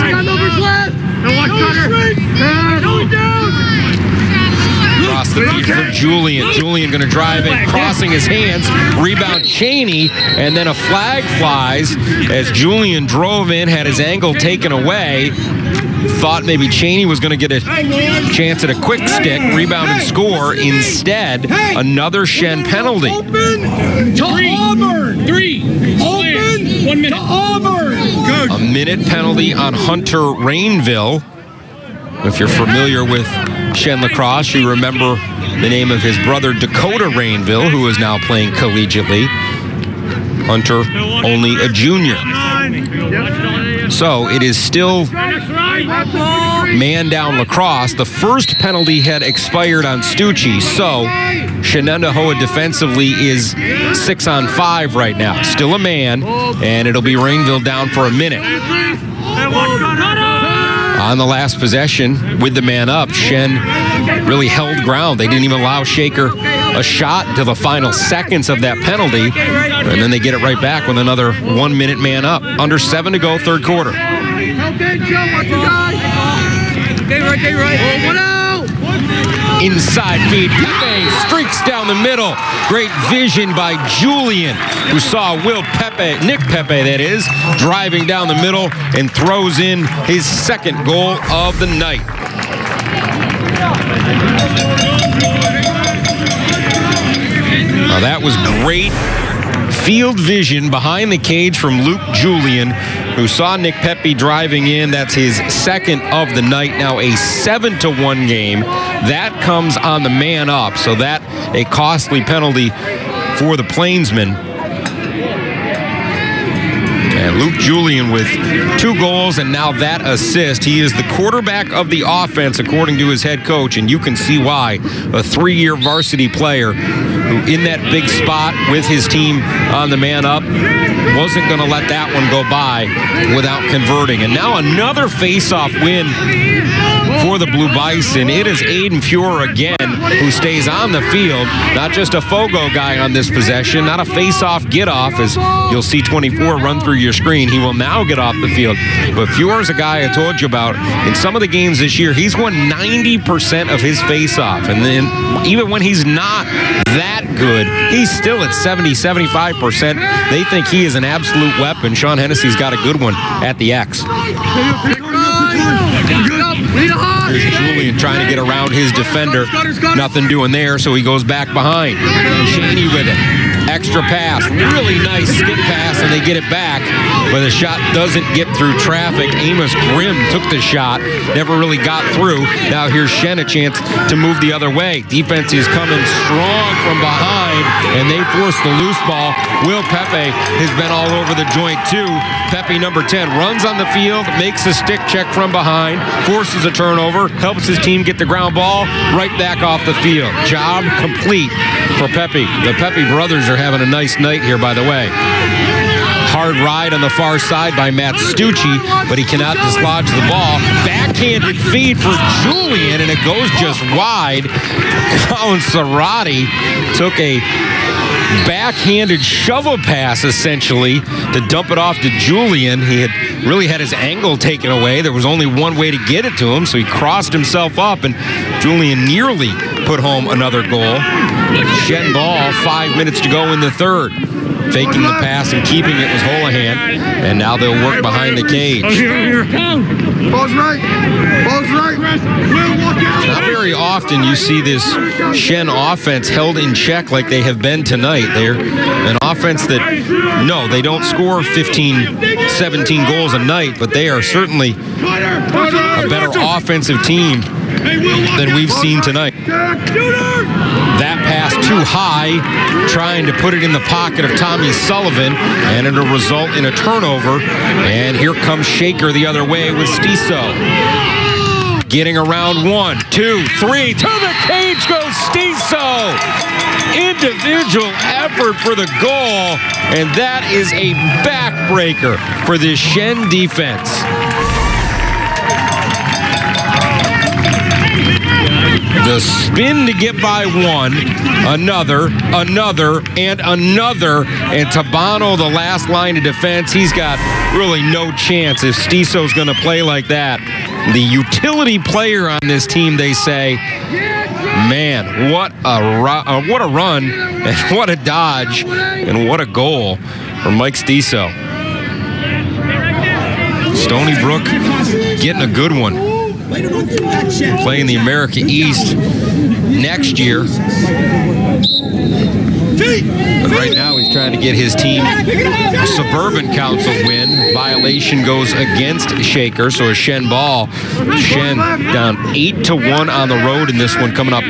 Cross across the field for Julian. Julian going to drive it, crossing his hands. Rebound Cheney, and then a flag flies as Julian drove in, had his angle taken away. Thought maybe Cheney was going to get a chance at a quick stick, rebound and score. Instead, another Shen penalty. To Auburn. 3. Open. 1 minute. To Auburn. Good. A minute penalty on Hunter Rainville. If you're familiar with Shen lacrosse, you remember the name of his brother Dakota Rainville, who is now playing collegiately. Hunter, only a junior. So it is still man down lacrosse. The first penalty had expired on Stucci, so Shenendehowa defensively is 6 on 5 right now. Still a man, and it'll be Rainville down for a minute. On the last possession, with the man up, Shen really held ground. They didn't even allow Shaker a shot until the final seconds of that penalty, and then they get it right back with another 1 minute man up. Under 7 to go, third quarter. Okay, Joe, what you got? Okay, right. Oh, what out? Inside feed, Pepe streaks down the middle. Great vision by Julian, who saw Nick Pepe, that is, driving down the middle and throws in his second goal of the night. Now that was great field vision behind the cage from Luke Julian, who saw Nick Pepe driving in. That's his second of the night. Now a 7-1 game. That comes on the man up, so that a costly penalty for the Plainsmen. And Luke Julian with 2 goals and now that assist. He is the quarterback of the offense, according to his head coach, and you can see why. A 3-year varsity player who, in that big spot with his team on the man up, wasn't going to let that one go by without converting. And now another face-off win for the Blue Bison. It is Aiden Fuhrer again who stays on the field. Not just a Fogo guy on this possession, not a face-off get-off, as you'll see 24 run through your screen. He will now get off the field. But Fuhrer's a guy I told you about. In some of the games this year, he's won 90% of his face-off. And then even when he's not that good, he's still at 70-75%. They think he is an absolute weapon. Sean Hennessy's got a good one at the X. Here's Julian trying to get around his defender. Nothing doing there, so he goes back behind. Cheney with it. Extra pass. Really nice skip pass, and they get it back. But the shot doesn't get through traffic. Amos Grimm took the shot. Never really got through. Now here's Shen a chance to move the other way. Defense is coming strong from behind, and they force the loose ball. Will Pepe has been all over the joint too. Pepe, number 10, runs on the field, makes a stick check from behind, forces a turnover, helps his team get the ground ball, right back off the field. Job complete for Pepe. The Pepe brothers are having a nice night here, by the way. Hard ride on the far side by Matt Stucci, but he cannot dislodge the ball. Backhanded feed for Julian, and it goes just wide. Colin Cerati took a backhanded shovel pass, essentially, to dump it off to Julian. He had really had his angle taken away. There was only one way to get it to him, so he crossed himself up, and Julian nearly put home another goal. Shen ball, 5 minutes to go in the third. Faking the pass and keeping it was Holohan, and now they'll work behind the cage. Ball's right. Ball's right. Not very often you see this Shen offense held in check like they have been tonight. They're an offense that, no, they don't score 15, 17 goals a night, but they are certainly a better offensive team than we've seen tonight. That pass too high, trying to put it in the pocket of Tommy Sullivan, and it'll result in a turnover. And here comes Shaker the other way with Stiso. Getting around 1, 2, 3, to the cage goes Stiso. Individual effort for the goal, and that is a backbreaker for this Shen defense. The spin to get by one, another, and another. And Tabano, the last line of defense, he's got really no chance if Stiso's going to play like that. The utility player on this team, they say, Man, what a run, and what a dodge, and what a goal for Mike Stiso. Stony Brook getting a good one. Playing the America East next year. But right now he's trying to get his team a Suburban Council win. Violation goes against Shaker, so a Shen ball. Shen down 8-1 on the road in this one, coming up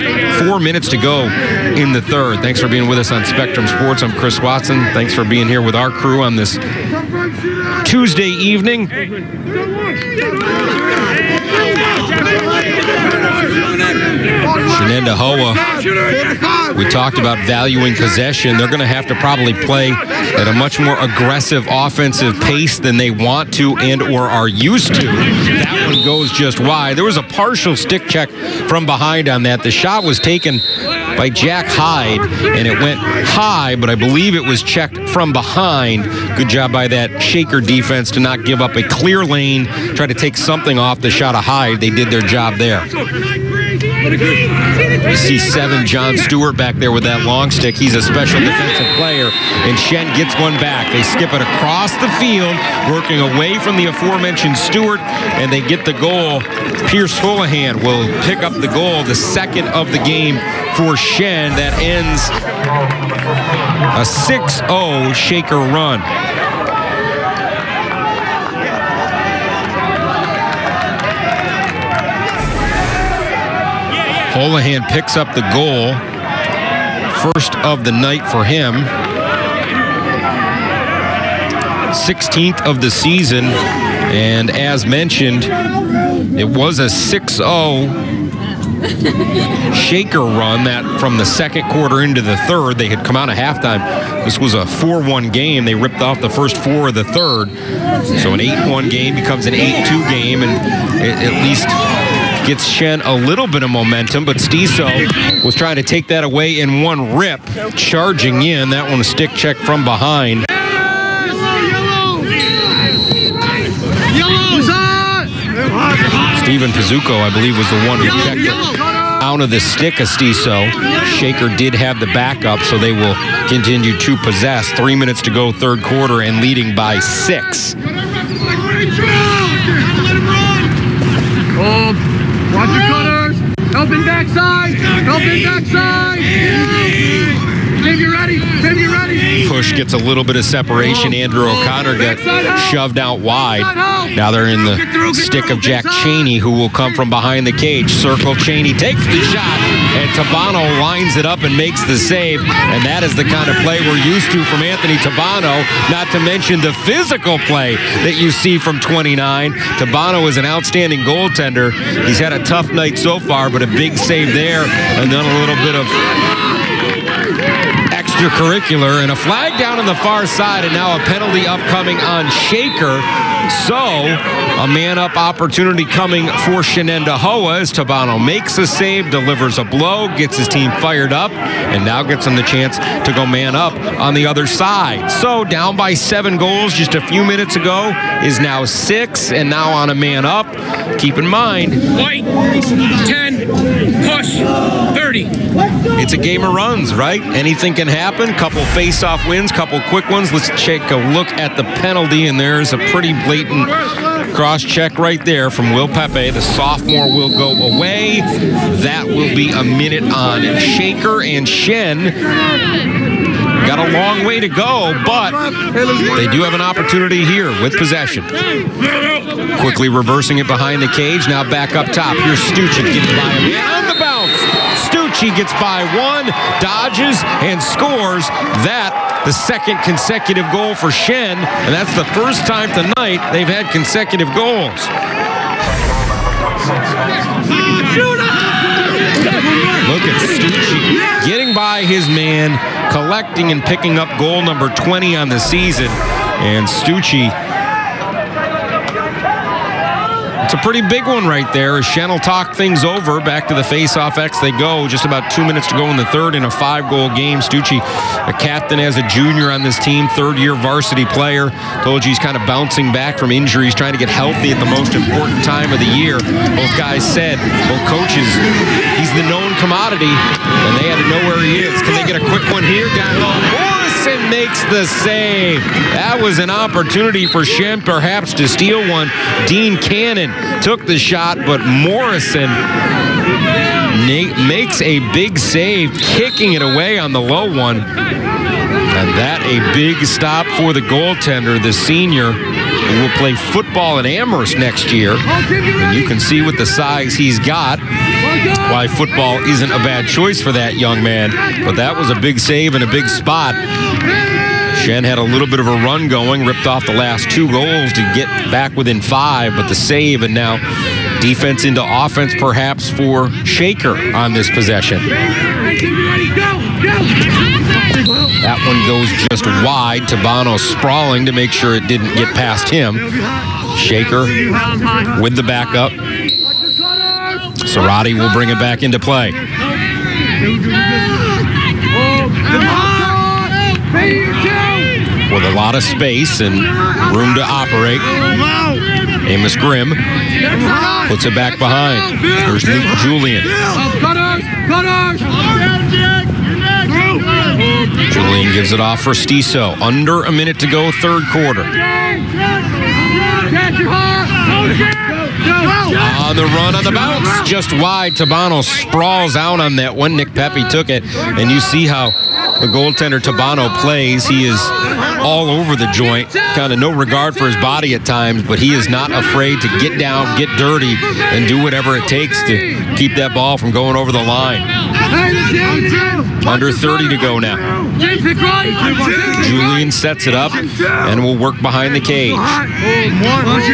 4 minutes to go in the third. Thanks for being with us on Spectrum Sports. I'm Chris Watson. Thanks for being here with our crew on this Tuesday evening. Shenendehowa, we talked about valuing possession. They're going to have to probably play at a much more aggressive offensive pace than they want to and or are used to. That one goes just wide. There was a partial stick check from behind on that. The shot was taken by Jack Hyde, and it went high, but I believe it was checked from behind. Good job by that Shaker defense to not give up a clear lane, try to take something off the shot of Hyde. They did their job there. You see 7 John Stewart back there with that long stick. He's a special defensive player, and Shen gets one back. They skip it across the field, working away from the aforementioned Stewart, and they get the goal. Pierce Houlihan will pick up the goal, the second of the game for Shen. That ends a 6-0 Shaker run. Houlihan picks up the goal, first of the night for him. 16th of the season, and as mentioned, it was a 6-0 Shaker run that from the second quarter into the third. They had come out of halftime. This was a 4-1 game. They ripped off the first 4 of the third. So an 8-1 game becomes an 8-2 game, and at least gets Shen a little bit of momentum, but Stiso was trying to take that away in one rip, charging in. That one a stick check from behind. Steven Pizzuco, I believe, was the one who checked it out of the stick of Stiso. Shaker did have the backup, so they will continue to possess. 3 minutes to go, third quarter, and leading by 6. Watch your cutters. Helping backside. Helping backside. Dave, you ready? Dave, you ready? Push gets a little bit of separation. Andrew O'Connor got shoved out wide. Now they're in the stick of Jack Cheney, who will come from behind the cage. Circle, Cheney takes the shot, and Tabano lines it up and makes the save. And that is the kind of play we're used to from Anthony Tabano, not to mention the physical play that you see from 29. Tabano is an outstanding goaltender. He's had a tough night so far, but a big save there, and then a little bit of extracurricular, and a flag down on the far side, and now a penalty upcoming on Shaker. So a man-up opportunity coming for Shenendehowa as Tabano makes a save, delivers a blow, gets his team fired up, and now gets them the chance to go man-up on the other side. So down by 7 goals just a few minutes ago is now 6, and now on a man-up. Keep in mind, White, 10, push, 30. It's a game of runs, right? Anything can happen. Couple face-off wins, couple quick ones. Let's take a look at the penalty, and there's a pretty blatant cross-check right there from Will Pepe. The sophomore will go away. That will be a minute on Shaker, and Shen got a long way to go, but they do have an opportunity here with possession. Quickly reversing it behind the cage. Now back up top. Here's Stucci getting by him. And on the bounce, Stucci gets by one, dodges, and scores. That, the second consecutive goal for Shen, and that's the first time tonight they've had consecutive goals. Look at Stucci getting by his man, collecting and picking up goal number 20 on the season. And Stucci It's a pretty big one right there. Shen will talk things over. Back to the face-off X they go. Just about 2 minutes to go in the third in a 5-goal game. Stucci, a captain as a junior on this team, third-year varsity player. Told you he's kind of bouncing back from injuries, trying to get healthy at the most important time of the year. Both guys said, both coaches, he's the known commodity, and they had to know where he is. Can they get a quick one here? Down low. Morrison makes the save. That was an opportunity for Shen perhaps to steal one. Dean Cannon took the shot, but Morrison makes a big save, kicking it away on the low one. And that a big stop for the goaltender, the senior, who will play football in Amherst next year. And you can see with the size he's got why football isn't a bad choice for that young man. But that was a big save and a big spot. Shen had a little bit of a run going, ripped off the last 2 goals to get back within 5, but the save, and now defense into offense perhaps for Shaker on this possession. That one goes just wide. Tabano sprawling to make sure it didn't get past him. Shaker with the backup. Cerati will bring it back into play. With a lot of space and room to operate. Amos Grimm puts it back behind. Here's Luke Julian. Julian gives it off for Stiso. Under a minute to go, third quarter. On the run, on the bounce, just wide. Tabano sprawls out on that one. Nick Pepe took it, and you see how the goaltender Tabano plays. He is all over the joint, kind of no regard for his body at times, but he is not afraid to get down, get dirty, and do whatever it takes to keep that ball from going over the line. Under 30 to go now. Julian sets it up and will work behind the cage.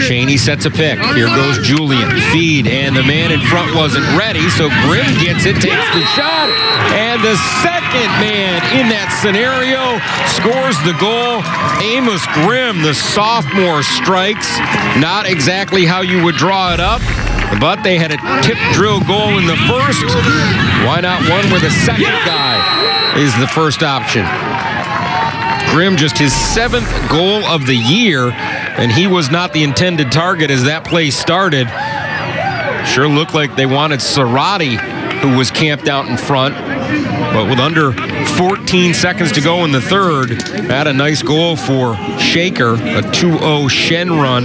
Cheney sets a pick. Here goes Julian. Feed, and the man in front wasn't ready, so Grimm gets it, takes the shot, and the second man in that scenario scores the goal. Amos Grimm, the sophomore, strikes. Not exactly how you would draw it up, but they had a tip drill goal in the first. Why not one where the second guy is the first option? Grimm, just his 7th goal of the year, and he was not the intended target as that play started. Sure looked like they wanted Cerati, who was camped out in front, but with under 14 seconds to go in the third, had a nice goal for Shaker. A 2-0 Shen run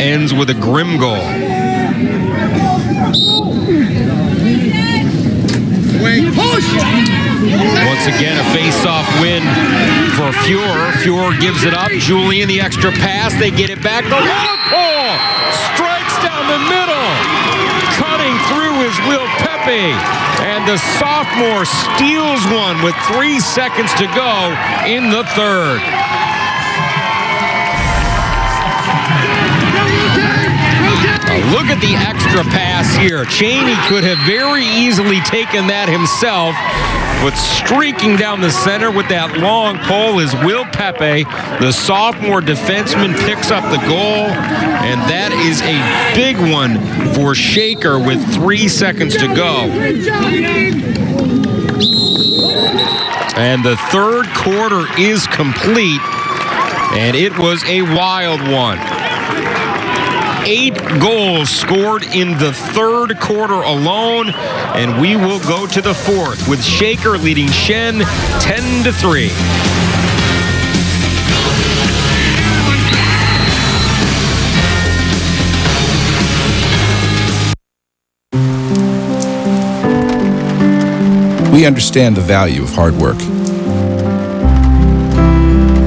ends with a Grimm goal. Once again, a face-off win for Fuhr. Fuhr gives it up. Julian, the extra pass. They get it back. The long pole strikes down the middle. Cutting through is Will Pepe. And the sophomore steals one with 3 seconds to go in the third. Look at the extra pass here. Cheney could have very easily taken that himself, but streaking down the center with that long pole is Will Pepe. The sophomore defenseman picks up the goal, and that is a big one for Shaker with 3 seconds to go. And the third quarter is complete, and it was a wild one. 8 goals scored in the third quarter alone, and we will go to the fourth with Shaker leading Shen 10-3. We understand the value of hard work.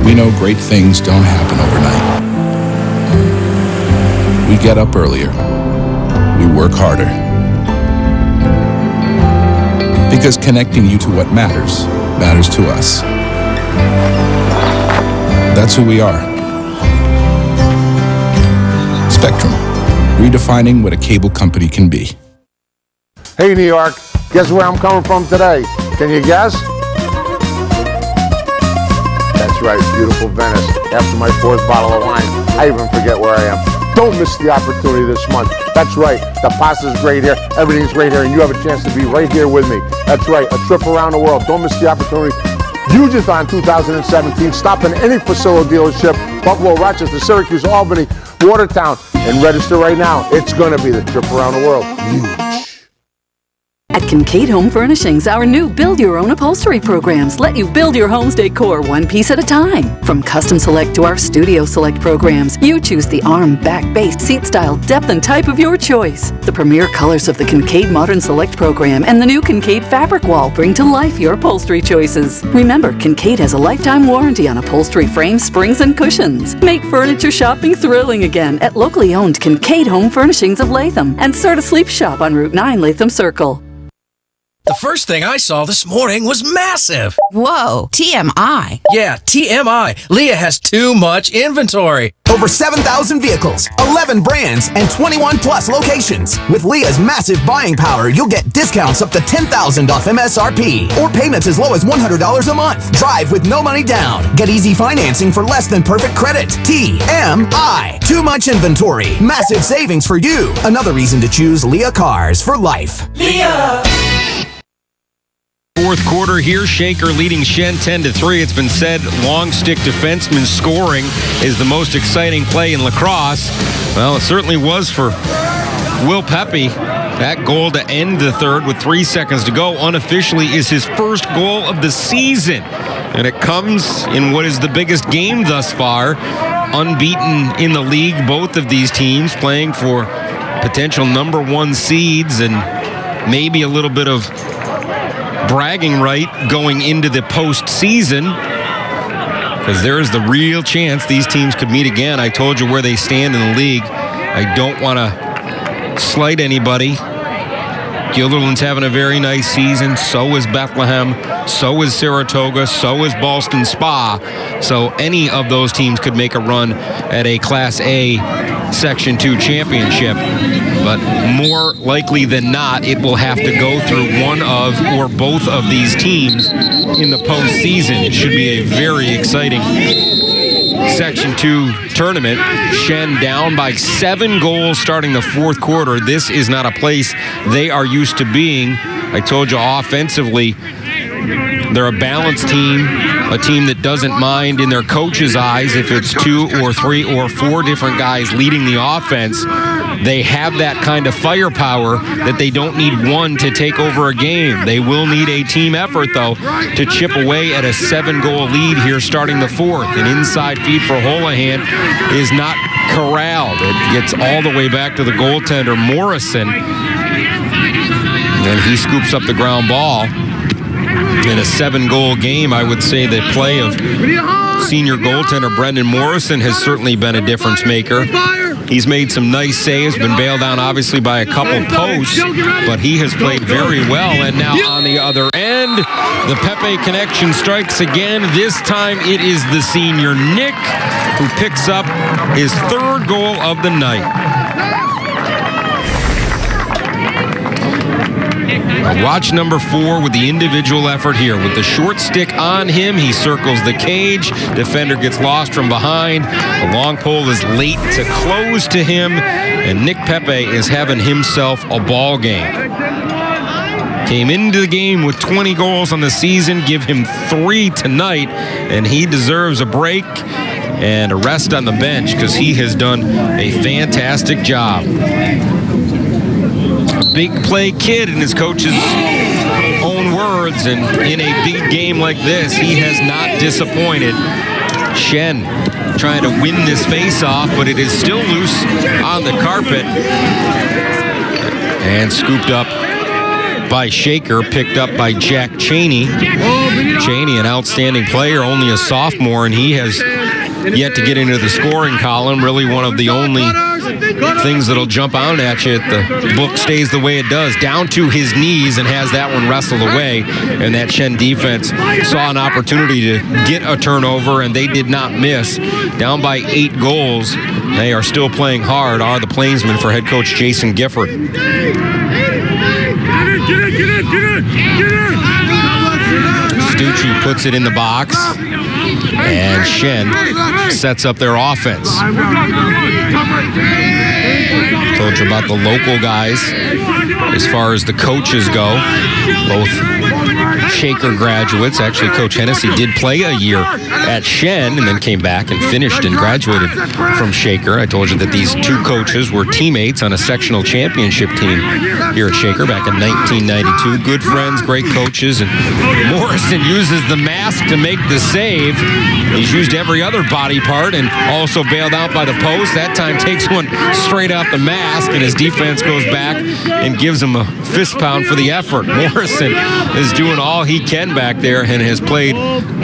We know great things don't happen overnight. We get up earlier. We work harder. Because connecting you to what matters to us. That's who we are. Spectrum, redefining what a cable company can be. Hey, New York, guess where I'm coming from today? Can you guess? That's right, beautiful Venice. After my 4th bottle of wine, I even forget where I am. Don't miss the opportunity this month. That's right. The pasta's great here. Everything's great here, and you have a chance to be right here with me. That's right. A trip around the world. Don't miss the opportunity. Huge-a-thon 2017. Stop in any Facillo dealership, Buffalo, Rochester, Syracuse, Albany, Watertown, and register right now. It's going to be the trip around the world. Huge. At Kincaid Home Furnishings, our new build-your-own upholstery programs let you build your home's decor one piece at a time. From Custom Select to our Studio Select programs, you choose the arm, back, base, seat style, depth, and type of your choice. The premier colors of the Kincaid Modern Select program and the new Kincaid Fabric Wall bring to life your upholstery choices. Remember, Kincaid has a lifetime warranty on upholstery frames, springs, and cushions. Make furniture shopping thrilling again at locally owned Kincaid Home Furnishings of Latham and Serta Sleep Shop on Route 9 Latham Circle. The first thing I saw this morning was massive. Whoa, TMI. Yeah, TMI. Leah has too much inventory. Over 7,000 vehicles, 11 brands, and 21 plus locations. With Leah's massive buying power, you'll get discounts up to $10,000 off MSRP or payments as low as $100 a month. Drive with no money down. Get easy financing for less than perfect credit. TMI. Too much inventory. Massive savings for you. Another reason to choose Leah Cars for life. Leah. Fourth quarter here, Shaker leading Shen 10-3. It's been said long stick defenseman scoring is the most exciting play in lacrosse. Well, it certainly was for Will Pepe. That goal to end the third with 3 seconds to go unofficially is his first goal of the season. And it comes in what is the biggest game thus far. Unbeaten in the league, both of these teams playing for potential number one seeds and maybe a little bit of bragging right going into the postseason, because there is the real chance these teams could meet again. I told you where they stand in the league. I don't want to slight anybody. Guilderland's having a very nice season. So is Bethlehem. So is Saratoga. So is Ballston Spa. So any of those teams could make a run at a Class A Section 2 championship. But more likely than not, it will have to go through one of or both of these teams in the postseason. It should be a very exciting Section 2 tournament. Shen down by 7 goals starting the fourth quarter. This is not a place they are used to being. I told you offensively, they're a balanced team, a team that doesn't mind in their coach's eyes if it's 2 or 3 or 4 different guys leading the offense. They have that kind of firepower that they don't need one to take over a game. They will need a team effort, though, to chip away at a 7-goal lead here starting the fourth. An inside feed for Holohan is not corralled. It gets all the way back to the goaltender, Morrison. And he scoops up the ground ball. In a 7-goal game, I would say the play of senior goaltender Brendan Morrison has certainly been a difference maker. He's made some nice saves, been bailed down obviously by a couple posts, but he has played very well. And now on the other end, the Pepe connection strikes again. This time it is the senior Nick who picks up his 3rd goal of the night. Watch number 4 with the individual effort here. With the short stick on him, he circles the cage. Defender gets lost from behind. The long pole is late to close to him, and Nick Pepe is having himself a ball game. Came into the game with 20 goals on the season. Give him 3 tonight, and he deserves a break and a rest on the bench because he has done a fantastic job. A big play kid in his coach's own words, and in a big game like this, he has not disappointed. Shen trying to win this face-off, but it is still loose on the carpet. And scooped up by Shaker, picked up by Jack Cheney. Cheney, an outstanding player, only a sophomore, and he has yet to get into the scoring column. Really one of the only things that'll jump out at you. The book stays the way it does, down to his knees, and has that one wrestled away. And that Shen defense saw an opportunity to get a turnover, and they did not miss. Down by 8 goals. They are still playing hard, are the Plainsmen for head coach Jason Gifford. Stucci puts it in the box, and Shen sets up their offense. Told you about the local guys as far as the coaches go. Both Shaker graduates. Actually, Coach Hennessy did play a year at Shen and then came back and finished and graduated from Shaker. I told you that these two coaches were teammates on a sectional championship team here at Shaker back in 1992. Good friends, great coaches, and Morrison uses the mask to make the save. He's used every other body part and also bailed out by the post. That time takes one straight out the mask, and his defense goes back and gives him a fist pound for the effort. Morrison is doing all he can back there and has played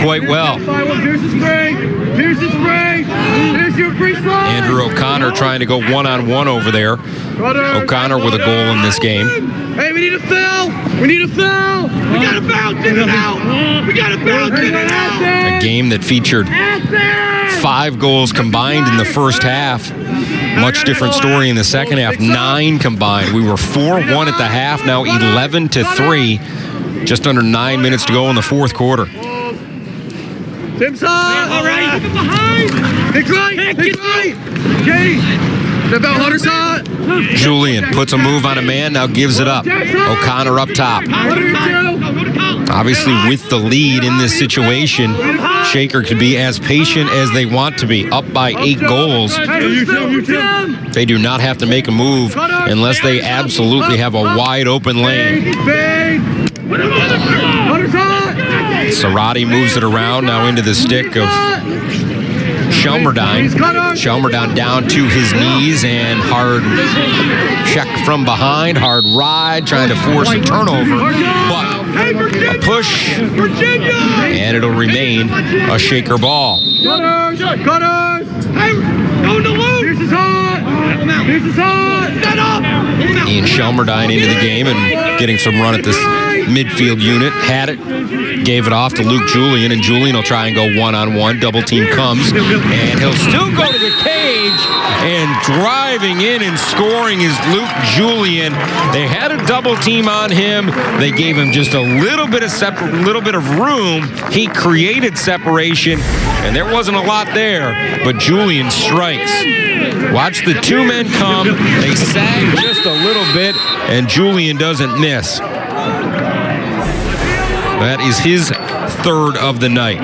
quite well. Here's the spray. Here's the spray. Here's your free throw. Andrew O'Connor trying to go one-on-one over there. O'Connor with a goal in this game. Hey, we need a foul. We need a foul. We got to bounce in and out. We got to bounce in and out. A game that featured 5 goals combined in the first half. Much different story in the second half. 9 combined. We were 4-1 at the half, now 11-3. Just under 9 minutes to go in the fourth quarter. Tim's hot. All right. Behind. Pick right. Pick right. Katie. The bell Hunter's hot. Julian puts a move on a man, now gives it up. O'Connor up top. Obviously, with the lead in this situation, Shaker could be as patient as they want to be. Up by 8 goals. They do not have to make a move unless they absolutely have a wide open lane. Sarati moves it around now into the stick of Shelmerdine. Shelmerdine down to his knees and hard check from behind. Hard ride, trying to force a turnover. But a push, and it'll remain a Shaker ball. Cutters! Hey, go in the loop! Here's his hot! Here's his hot! Set up! Ian Shelmerdine into the game and getting some run at this midfield unit. Had it, gave it off to Luke Julian, and Julian will try and go one-on-one. Double team comes, and he'll still go to the cage, and driving in and scoring is Luke Julian. They had a double team on him. They gave him just a little bit of room. He created separation, and there wasn't a lot there, but Julian strikes. Watch the 2 men come. They sag just a little bit, and Julian doesn't miss. That is his 3rd of the night.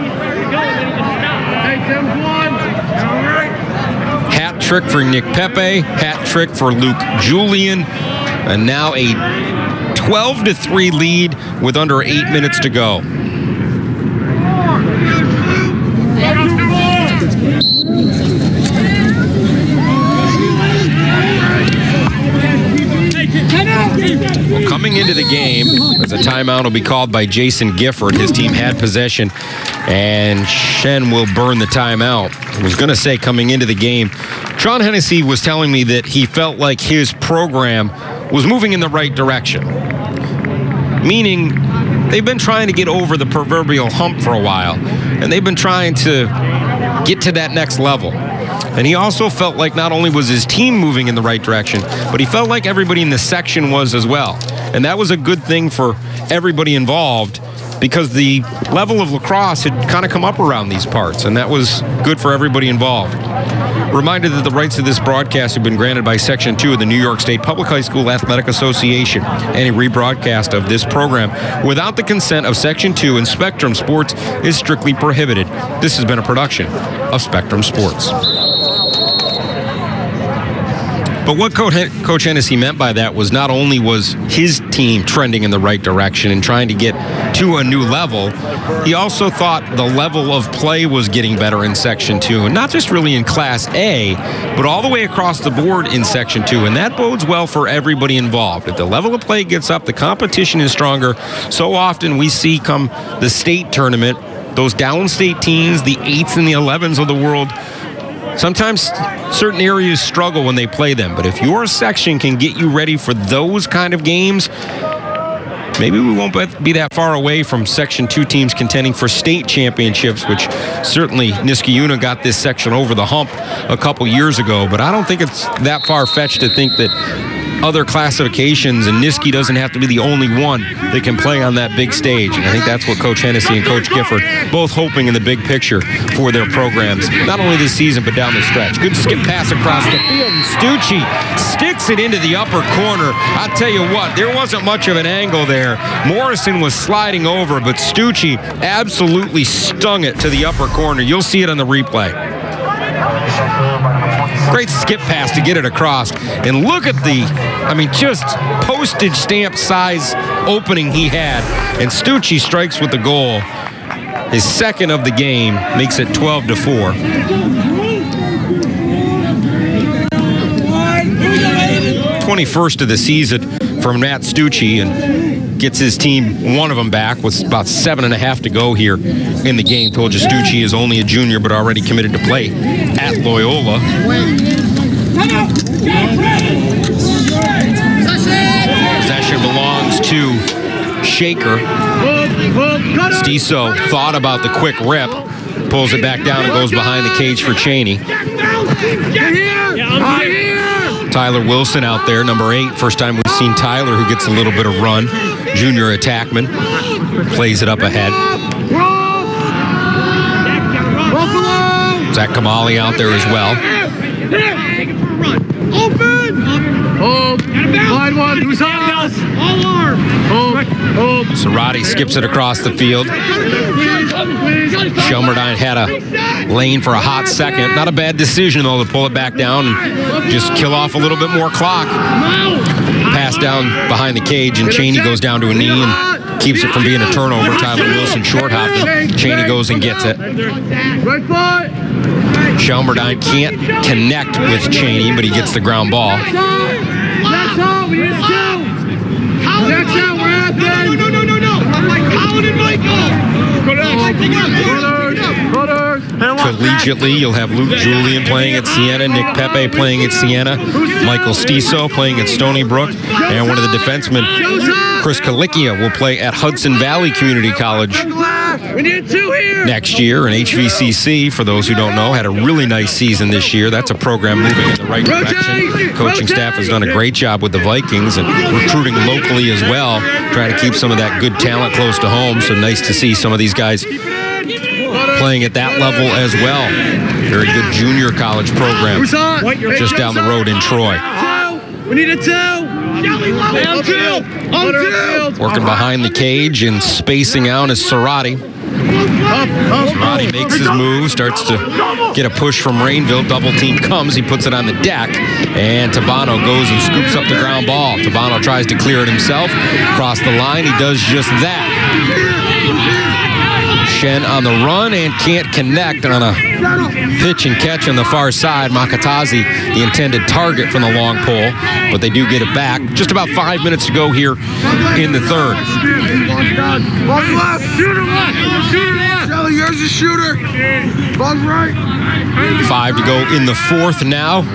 Hat trick for Nick Pepe, hat trick for Luke Julian, and now a 12-3 lead with under 8 minutes to go. Well, coming into the game, as a timeout will be called by Jason Gifford. His team had possession, and Shen will burn the timeout. I was going to say, coming into the game, Sean Hennessy was telling me that he felt like his program was moving in the right direction. Meaning, they've been trying to get over the proverbial hump for a while, and they've been trying to get to that next level. And he also felt like not only was his team moving in the right direction, but he felt like everybody in the section was as well. And that was a good thing for everybody involved, because the level of lacrosse had kind of come up around these parts, and that was good for everybody involved. Reminder that the rights to this broadcast have been granted by Section 2 of the New York State Public High School Athletic Association. Any rebroadcast of this program without the consent of Section 2 and Spectrum Sports is strictly prohibited. This has been a production of Spectrum Sports. But what Coach Hennessy meant by that was not only was his team trending in the right direction and trying to get to a new level, he also thought the level of play was getting better in Section 2, and not just really in Class A, but all the way across the board in Section 2, and that bodes well for everybody involved. If the level of play gets up, the competition is stronger. So often we see come the state tournament, those downstate teams, the 8s and the 11s of the world, sometimes certain areas struggle when they play them, but if your section can get you ready for those kind of games, maybe we won't be that far away from Section 2 teams contending for state championships, which certainly Niskayuna got this section over the hump a couple years ago, but I don't think it's that far-fetched to think that other classifications, and Niski doesn't have to be the only one that can play on that big stage. And I think that's what Coach Hennessy and Coach Gifford both hoping in the big picture for their programs, not only this season but down the stretch. Good skip pass across the field, and Stucci sticks it into the upper corner. I'll tell you what, there wasn't much of an angle there. Morrison was sliding over, but Stucci absolutely stung it to the upper corner. You'll see it on the replay. Great skip pass to get it across. And look at the, just postage stamp size opening he had. And Stucci strikes with the goal. His second of the game, makes it 12-4. 21st of the season from Matt Stucci, and gets his team one of them back with about 7.5 to go here in the game. Told you Stucci is only a junior but already committed to play at Loyola. Possession belongs to Shaker. Stiso thought about the quick rip, pulls it back down and goes behind the cage for Cheney. Tyler Wilson out there, number 8. First time we've seen Tyler, who gets a little bit of run. Junior attackman. Plays it up ahead. Zach Kamali out there as well. Open! Line one, who's on us? All arm! Cerati skips it across the field. Shelmerdine had a lane for a hot second. Not a bad decision, though, to pull it back down and just kill off a little bit more clock. Pass down behind the cage, and Cheney goes down to a knee and keeps it from being a turnover. Tyler Wilson short-hopped it. Cheney goes and gets it. Shelmerdine can't connect with Cheney, but he gets the ground ball. That's all, we need two. That's out, we're out there. No. Colin and Michael. Collegiately, you'll have Luke Julian playing at Siena, Nick Pepe playing at Siena, Michael Stiso playing at Stony Brook, and one of the defensemen, Chris Kalickia, will play at Hudson Valley Community College next year. And HVCC, for those who don't know, had a really nice season this year. That's a program moving in the right direction. Coaching staff has done a great job with the Vikings and recruiting locally as well, trying to keep some of that good talent close to home. So nice to see some of these guys playing at that level as well. Very good junior college program just down the road in Troy. We need a 2. On two. Working behind the cage and spacing out is Cerati. Cerati makes his move, starts to get a push from Rainville. Double team comes, he puts it on the deck, and Tabano goes and scoops up the ground ball. Tabano tries to clear it himself. Across the line, he does just that. Shen on the run and can't connect on a pitch and catch on the far side. Makatazi, the intended target from the long pole, but they do get it back. Just about 5 minutes to go here in the third. Shooter left. Shelly, here's the shooter. Bug right. 5 to go in the fourth now.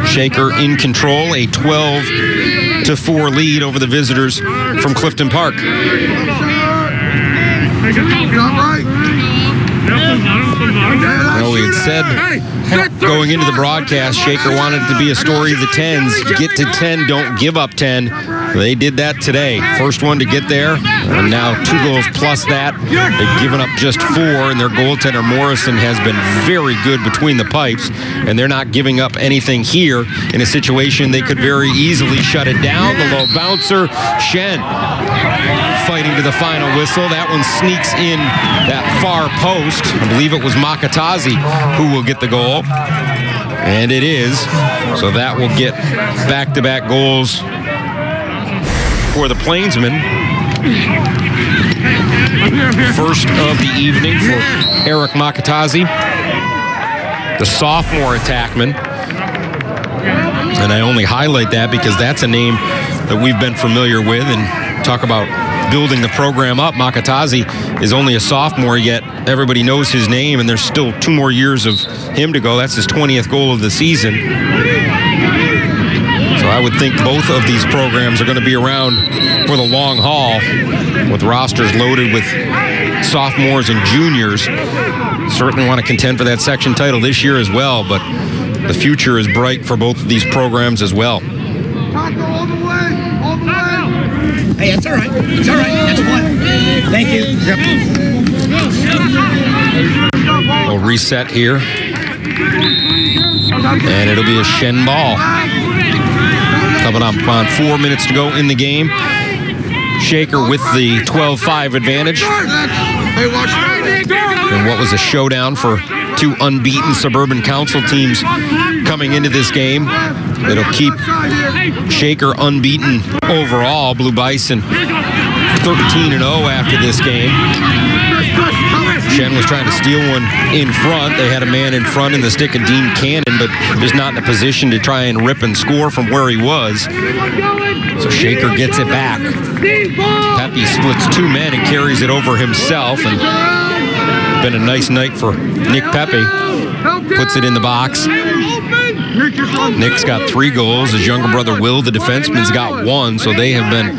Shaker in control, a 12-4 lead over the visitors from Clifton Park. Well, we had said going into the broadcast, Shaker wanted it to be a story of the 10s. Get to 10, don't give up 10. They did that today. First one to get there, and now 2 goals plus that. They've given up just 4, and their goaltender Morrison has been very good between the pipes, and they're not giving up anything here in a situation they could very easily shut it down. The low bouncer, Shen fighting to the final whistle. That one sneaks in that far post. I believe it was Makatazi who will get the goal, and it is. So that will get back-to-back goals for the Plainsmen. First of the evening for Eric Makatazi, the sophomore attackman. And I only highlight that because that's a name that we've been familiar with, and talk about building the program up. Makatazi is only a sophomore, yet everybody knows his name, and there's still 2 more years of him to go. That's his 20th goal of the season. So I would think both of these programs are going to be around for the long haul, with rosters loaded with sophomores and juniors. Certainly want to contend for that section title this year as well, but the future is bright for both of these programs as well. All the way. All the way. Hey, it's all right. It's all right. That's one. Thank you. We'll reset here. And it'll be a Shen ball. Coming up on 4 minutes to go in the game. Shaker with the 12-5 advantage. And what was a showdown for two unbeaten Suburban Council teams coming into this game. It'll keep Shaker unbeaten overall. Blue Bison 13-0 after this game. Shen was trying to steal one in front. They had a man in front in the stick of Dean Cannon, but just not in a position to try and rip and score from where he was. So Shaker gets it back. Pepe splits two men and carries it over himself. And been a nice night for Nick Pepe. Puts it in the box. Nick's got 3 goals. His younger brother Will, the defenseman's got 1. So they have been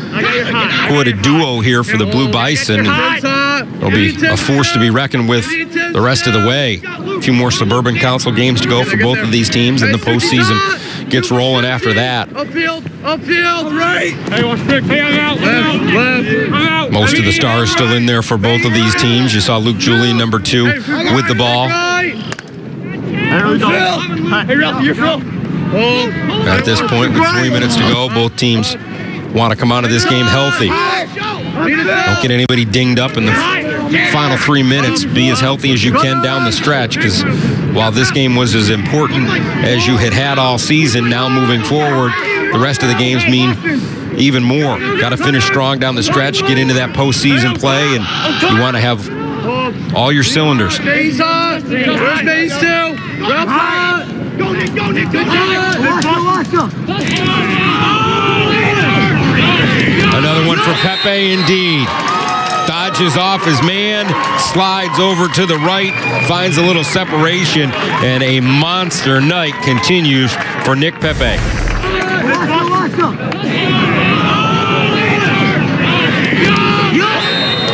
quite a duo here for the Blue Bison. And they'll be a force to be reckoned with the rest of the way. A few more Suburban Council games to go for both of these teams, and the postseason gets rolling after that. Upfield, right. Hey, watch Nick. Hey, I'm out. Left. Most of the stars still in there for both of these teams. You saw Luke Julian, number 2, with the ball. At this point, with 3 minutes to go, both teams want to come out of this game healthy. Don't get anybody dinged up in the final 3 minutes. Be as healthy as you can down the stretch, because while this game was as important as you had all season, now moving forward, the rest of the games mean even more. Got to finish strong down the stretch, get into that postseason play, and you want to have all your cylinders. Base on. Where's base 2? Go, Nick. Good job. Another one for Pepe, indeed. Dodges off his man, slides over to the right, finds a little separation, and a monster night continues for Nick Pepe.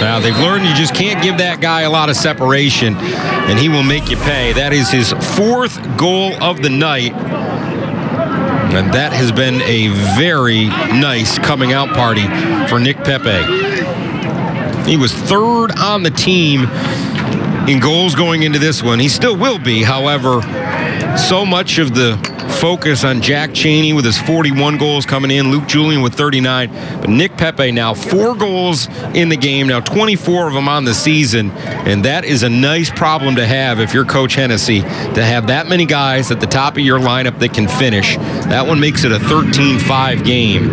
Now, they've learned you just can't give that guy a lot of separation, and he will make you pay. That is his 4th goal of the night. And that has been a very nice coming out party for Nick Pepe. He was 3rd on the team in goals going into this one. He still will be, however, so much of the focus on Jack Chaney with his 41 goals coming in, Luke Julian with 39. But Nick Pepe now 4 goals in the game, now 24 of them on the season. And that is a nice problem to have if you're Coach Hennessy, to have that many guys at the top of your lineup that can finish. That one makes it a 13-5 game.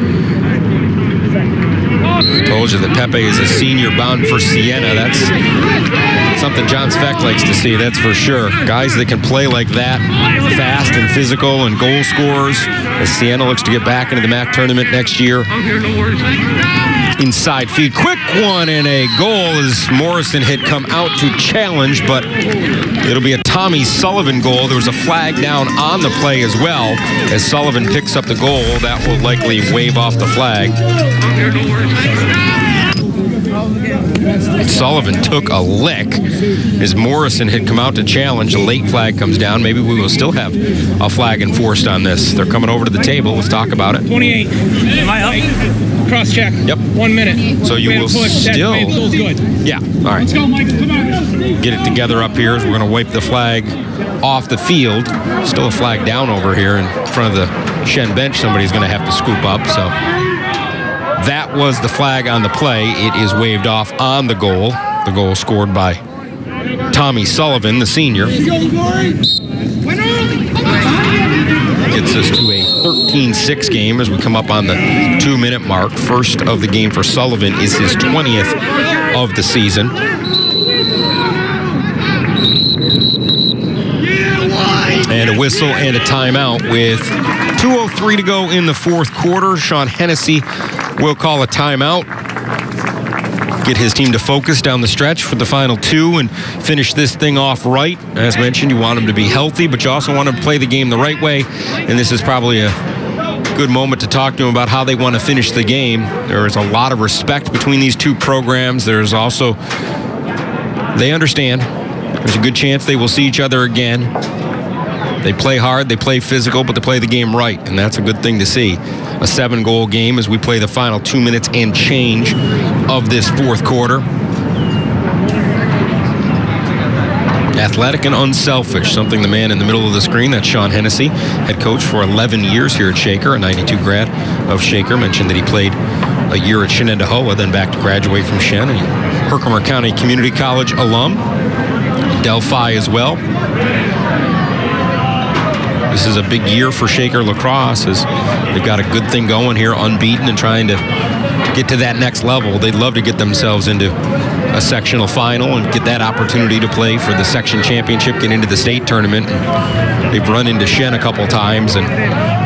I told you that Pepe is a senior bound for Siena. That's something John Speck likes to see, that's for sure. Guys that can play like that, fast and physical and goal scorers, as Siena looks to get back into the MAC tournament next year. Inside feed, quick one, and a goal as Morrison had come out to challenge, but it'll be a Tommy Sullivan goal. There was a flag down on the play as well. As Sullivan picks up the goal, that will likely wave off the flag. Sullivan took a lick as Morrison had come out to challenge. A late flag comes down. Maybe we will still have a flag enforced on this. They're coming over to the table. Let's talk about it. 28. Am I up? Cross check. Yep. 1 minute. So you will still. Good. Yeah. All right. Let's go, Michael. Come on. Get it together up here as we're going to wipe the flag off the field. Still a flag down over here in front of the Shen bench. Somebody's going to have to scoop up. So that was the flag on the play. It is waved off on the goal. The goal scored by Tommy Sullivan, the senior. Gets us to a 13-6 game as we come up on the 2-minute mark. First of the game for Sullivan is his 20th of the season. And a whistle and a timeout with 2:03 to go in the 4th quarter. Sean Hennessy will call a timeout. Get his team to focus down the stretch for the final 2 and finish this thing off right. As mentioned, you want them to be healthy, but you also want them to play the game the right way. And this is probably a good moment to talk to them about how they want to finish the game. There is a lot of respect between these two programs. There's also, they understand there's a good chance they will see each other again. They play hard, they play physical, but they play the game right, and that's a good thing to see. a 7-goal game as we play the final 2 minutes and change of this fourth quarter. Athletic and unselfish, something the man in the middle of the screen, that's Sean Hennessy, head coach for 11 years here at Shaker, a 92 grad of Shaker, mentioned that he played a year at Shenendahowa, then back to graduate from Shen, a Herkimer County Community College alum, Delphi as well. This is a big year for Shaker lacrosse as they've got a good thing going here, unbeaten and trying to get to that next level. They'd love to get themselves into a sectional final and get that opportunity to play for the section championship, get into the state tournament. And they've run into Shen a couple times, and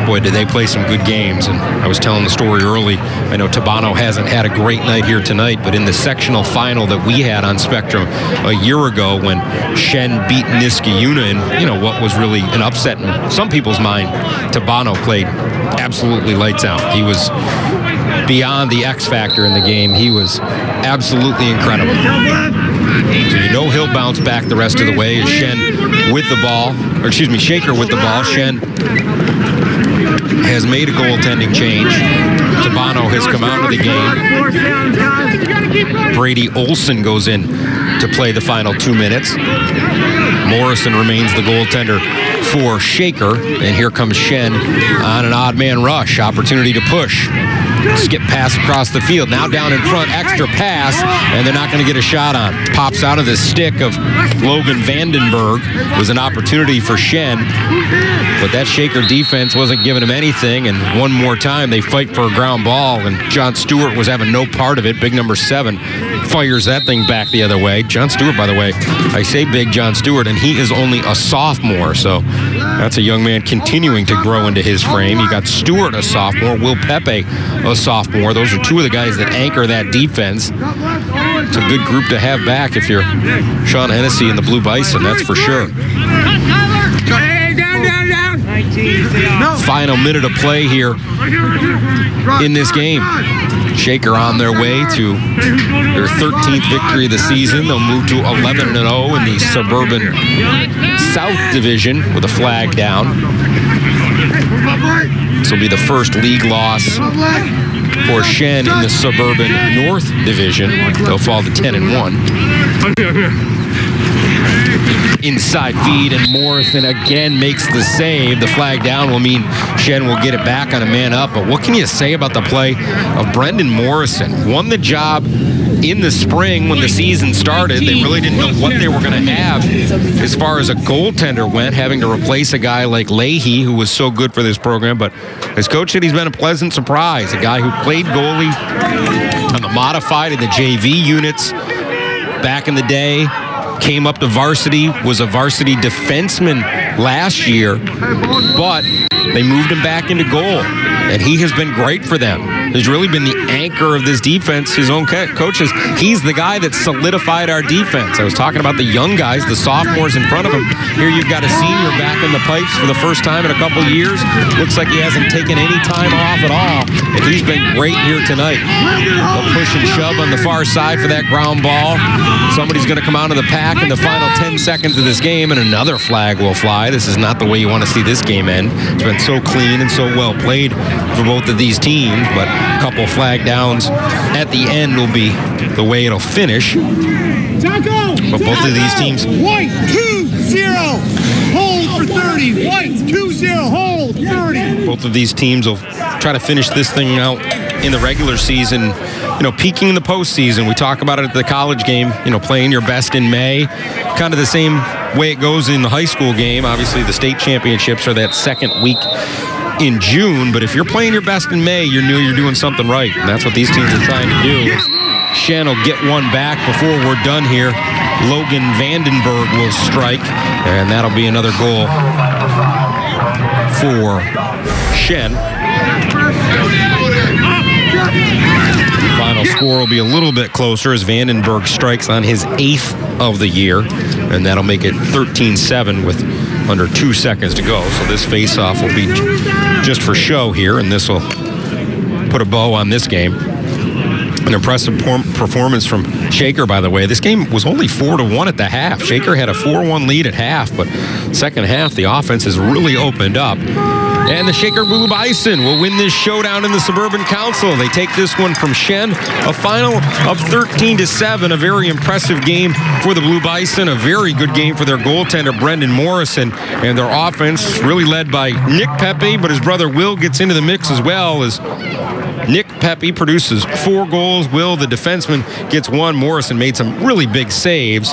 boy, did they play some good games. And I was telling the story early, I know Tabano hasn't had a great night here tonight, but in the sectional final that we had on Spectrum a year ago when Shen beat Niskayuna in, what was really an upset in some people's mind, Tabano played absolutely lights out. He was beyond the X factor in the game. He was absolutely incredible. So he'll bounce back the rest of the way as Shen with the ball, Shaker with the ball. Shen has made a goaltending change. Tabano has come out of the game. Brady Olson goes in to play the final 2 minutes. Morrison remains the goaltender for Shaker, and here comes Shen on an odd man rush. Opportunity to push. Skip pass across the field. Now down in front, extra pass, and they're not going to get a shot on. Pops out of the stick of Logan Vandenberg. Was an opportunity for Shen, but that Shaker defense wasn't giving him anything, and one more time they fight for a ground ball, and John Stewart was having no part of it. Big number 7 fires that thing back the other way. John Stewart, by the way, I say big John Stewart, and he is only a sophomore, so that's a young man continuing to grow into his frame. You got Stewart, a sophomore, Will Pepe, a sophomore. Those are two of the guys that anchor that defense. It's a good group to have back if you're Sean Hennessy and the Blue Bison, that's for sure. Final minute of play here in this game. Shaker on their way to their 13th victory of the season. They'll move to 11-0 in the Suburban South Division with a flag down. This will be the first league loss for Shen in the Suburban North Division. They'll fall to 10-1. Inside feed, and Morrison again makes the save. The flag down will mean Shen will get it back on a man up. But what can you say about the play of Brendan Morrison? Won the job in the spring when the season started. They really didn't know what they were going to have as far as a goaltender went, having to replace a guy like Leahy, who was so good for this program. But as coach said, he's been a pleasant surprise. A guy who played goalie on the modified and the JV units back in the day. Came up to varsity, was a varsity defenseman last year, but they moved him back into goal, and he has been great for them. He's really been the anchor of this defense. His own coaches, he's the guy that solidified our defense. I was talking about the young guys, the sophomores in front of him. Here you've got a senior back in the pipes for the first time in a couple years. Looks like he hasn't taken any time off at all, and he's been great here tonight. They'll push and shove on the far side for that ground ball. Somebody's going to come out of the pack in the final 10 seconds of this game, and another flag will fly. This is not the way you want to see this game end. It's been so clean and so well played for both of these teams, but a couple flag downs at the end will be the way it'll finish. But both of these teams... White, 2-0, hold for 30. White, 2-0, hold 30. Both of these teams will try to finish this thing out in the regular season, peaking in the postseason. We talk about it at the college game, playing your best in May. Kind of the same way it goes in the high school game. Obviously, the state championships are that second week in June, but if you're playing your best in May, you know you're doing something right, and that's what these teams are trying to do. Shen will get one back before we're done here. Logan Vandenberg will strike, and that'll be another goal for Shen. Final score will be a little bit closer as Vandenberg strikes on his 8th of the year, and that'll make it 13-7 with under 2 seconds to go. So this face-off will be just for show here, and this will put a bow on this game. An impressive performance from Shaker, by the way. This game was only 4-1 at the half. Shaker had a 4-1 lead at half, but second half, the offense has really opened up. And the Shaker Blue Bison will win this showdown in the Suburban Council. They take this one from Shen, a final of 13-7, a very impressive game for the Blue Bison, a very good game for their goaltender, Brendan Morrison, and their offense really led by Nick Pepe, but his brother Will gets into the mix as well as Nick Pepe produces 4 goals. Will, the defenseman, gets 1. Morrison made some really big saves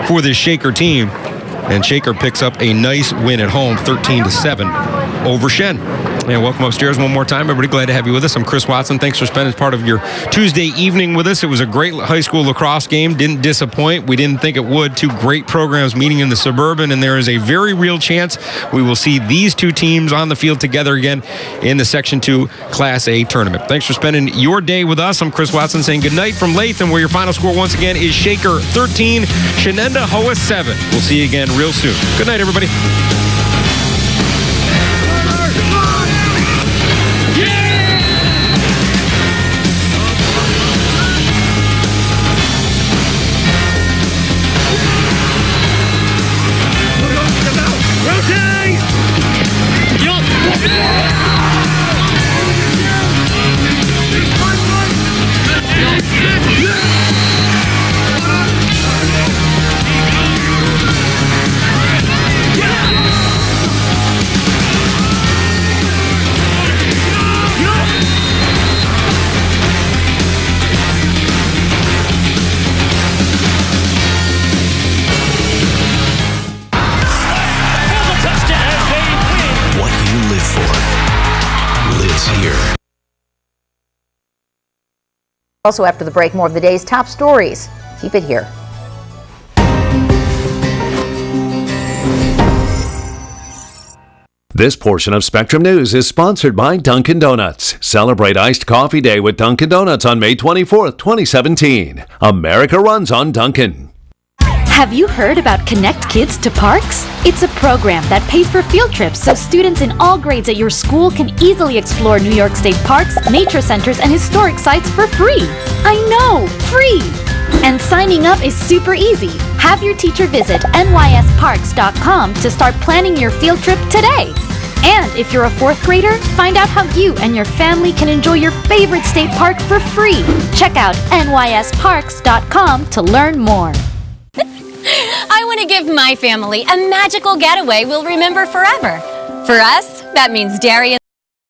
for this Shaker team. And Shaker picks up a nice win at home, 13-7 over Shen. And welcome upstairs one more time. Everybody, glad to have you with us. I'm Chris Watson. Thanks for spending part of your Tuesday evening with us. It was a great high school lacrosse game. Didn't disappoint. We didn't think it would. 2 great programs meeting in the Suburban, and there is a very real chance we will see these 2 teams on the field together again in the Section 2 Class A tournament. Thanks for spending your day with us. I'm Chris Watson saying goodnight from Latham, where your final score once again is Shaker 13, Shenendehowa 7. We'll see you again real soon. Good night, everybody. Also after the break, more of the day's top stories. Keep it here. This portion of Spectrum News is sponsored by Dunkin' Donuts. Celebrate Iced Coffee Day with Dunkin' Donuts on May 24th, 2017. America runs on Dunkin'. Have you heard about Connect Kids to Parks? It's a program that pays for field trips so students in all grades at your school can easily explore New York State parks, nature centers, and historic sites for free. I know, free! And signing up is super easy. Have your teacher visit nysparks.com to start planning your field trip today. And if you're a 4th grader, find out how you and your family can enjoy your favorite state park for free. Check out nysparks.com to learn more. I want to give my family a magical getaway we'll remember forever. For us, that means Darien.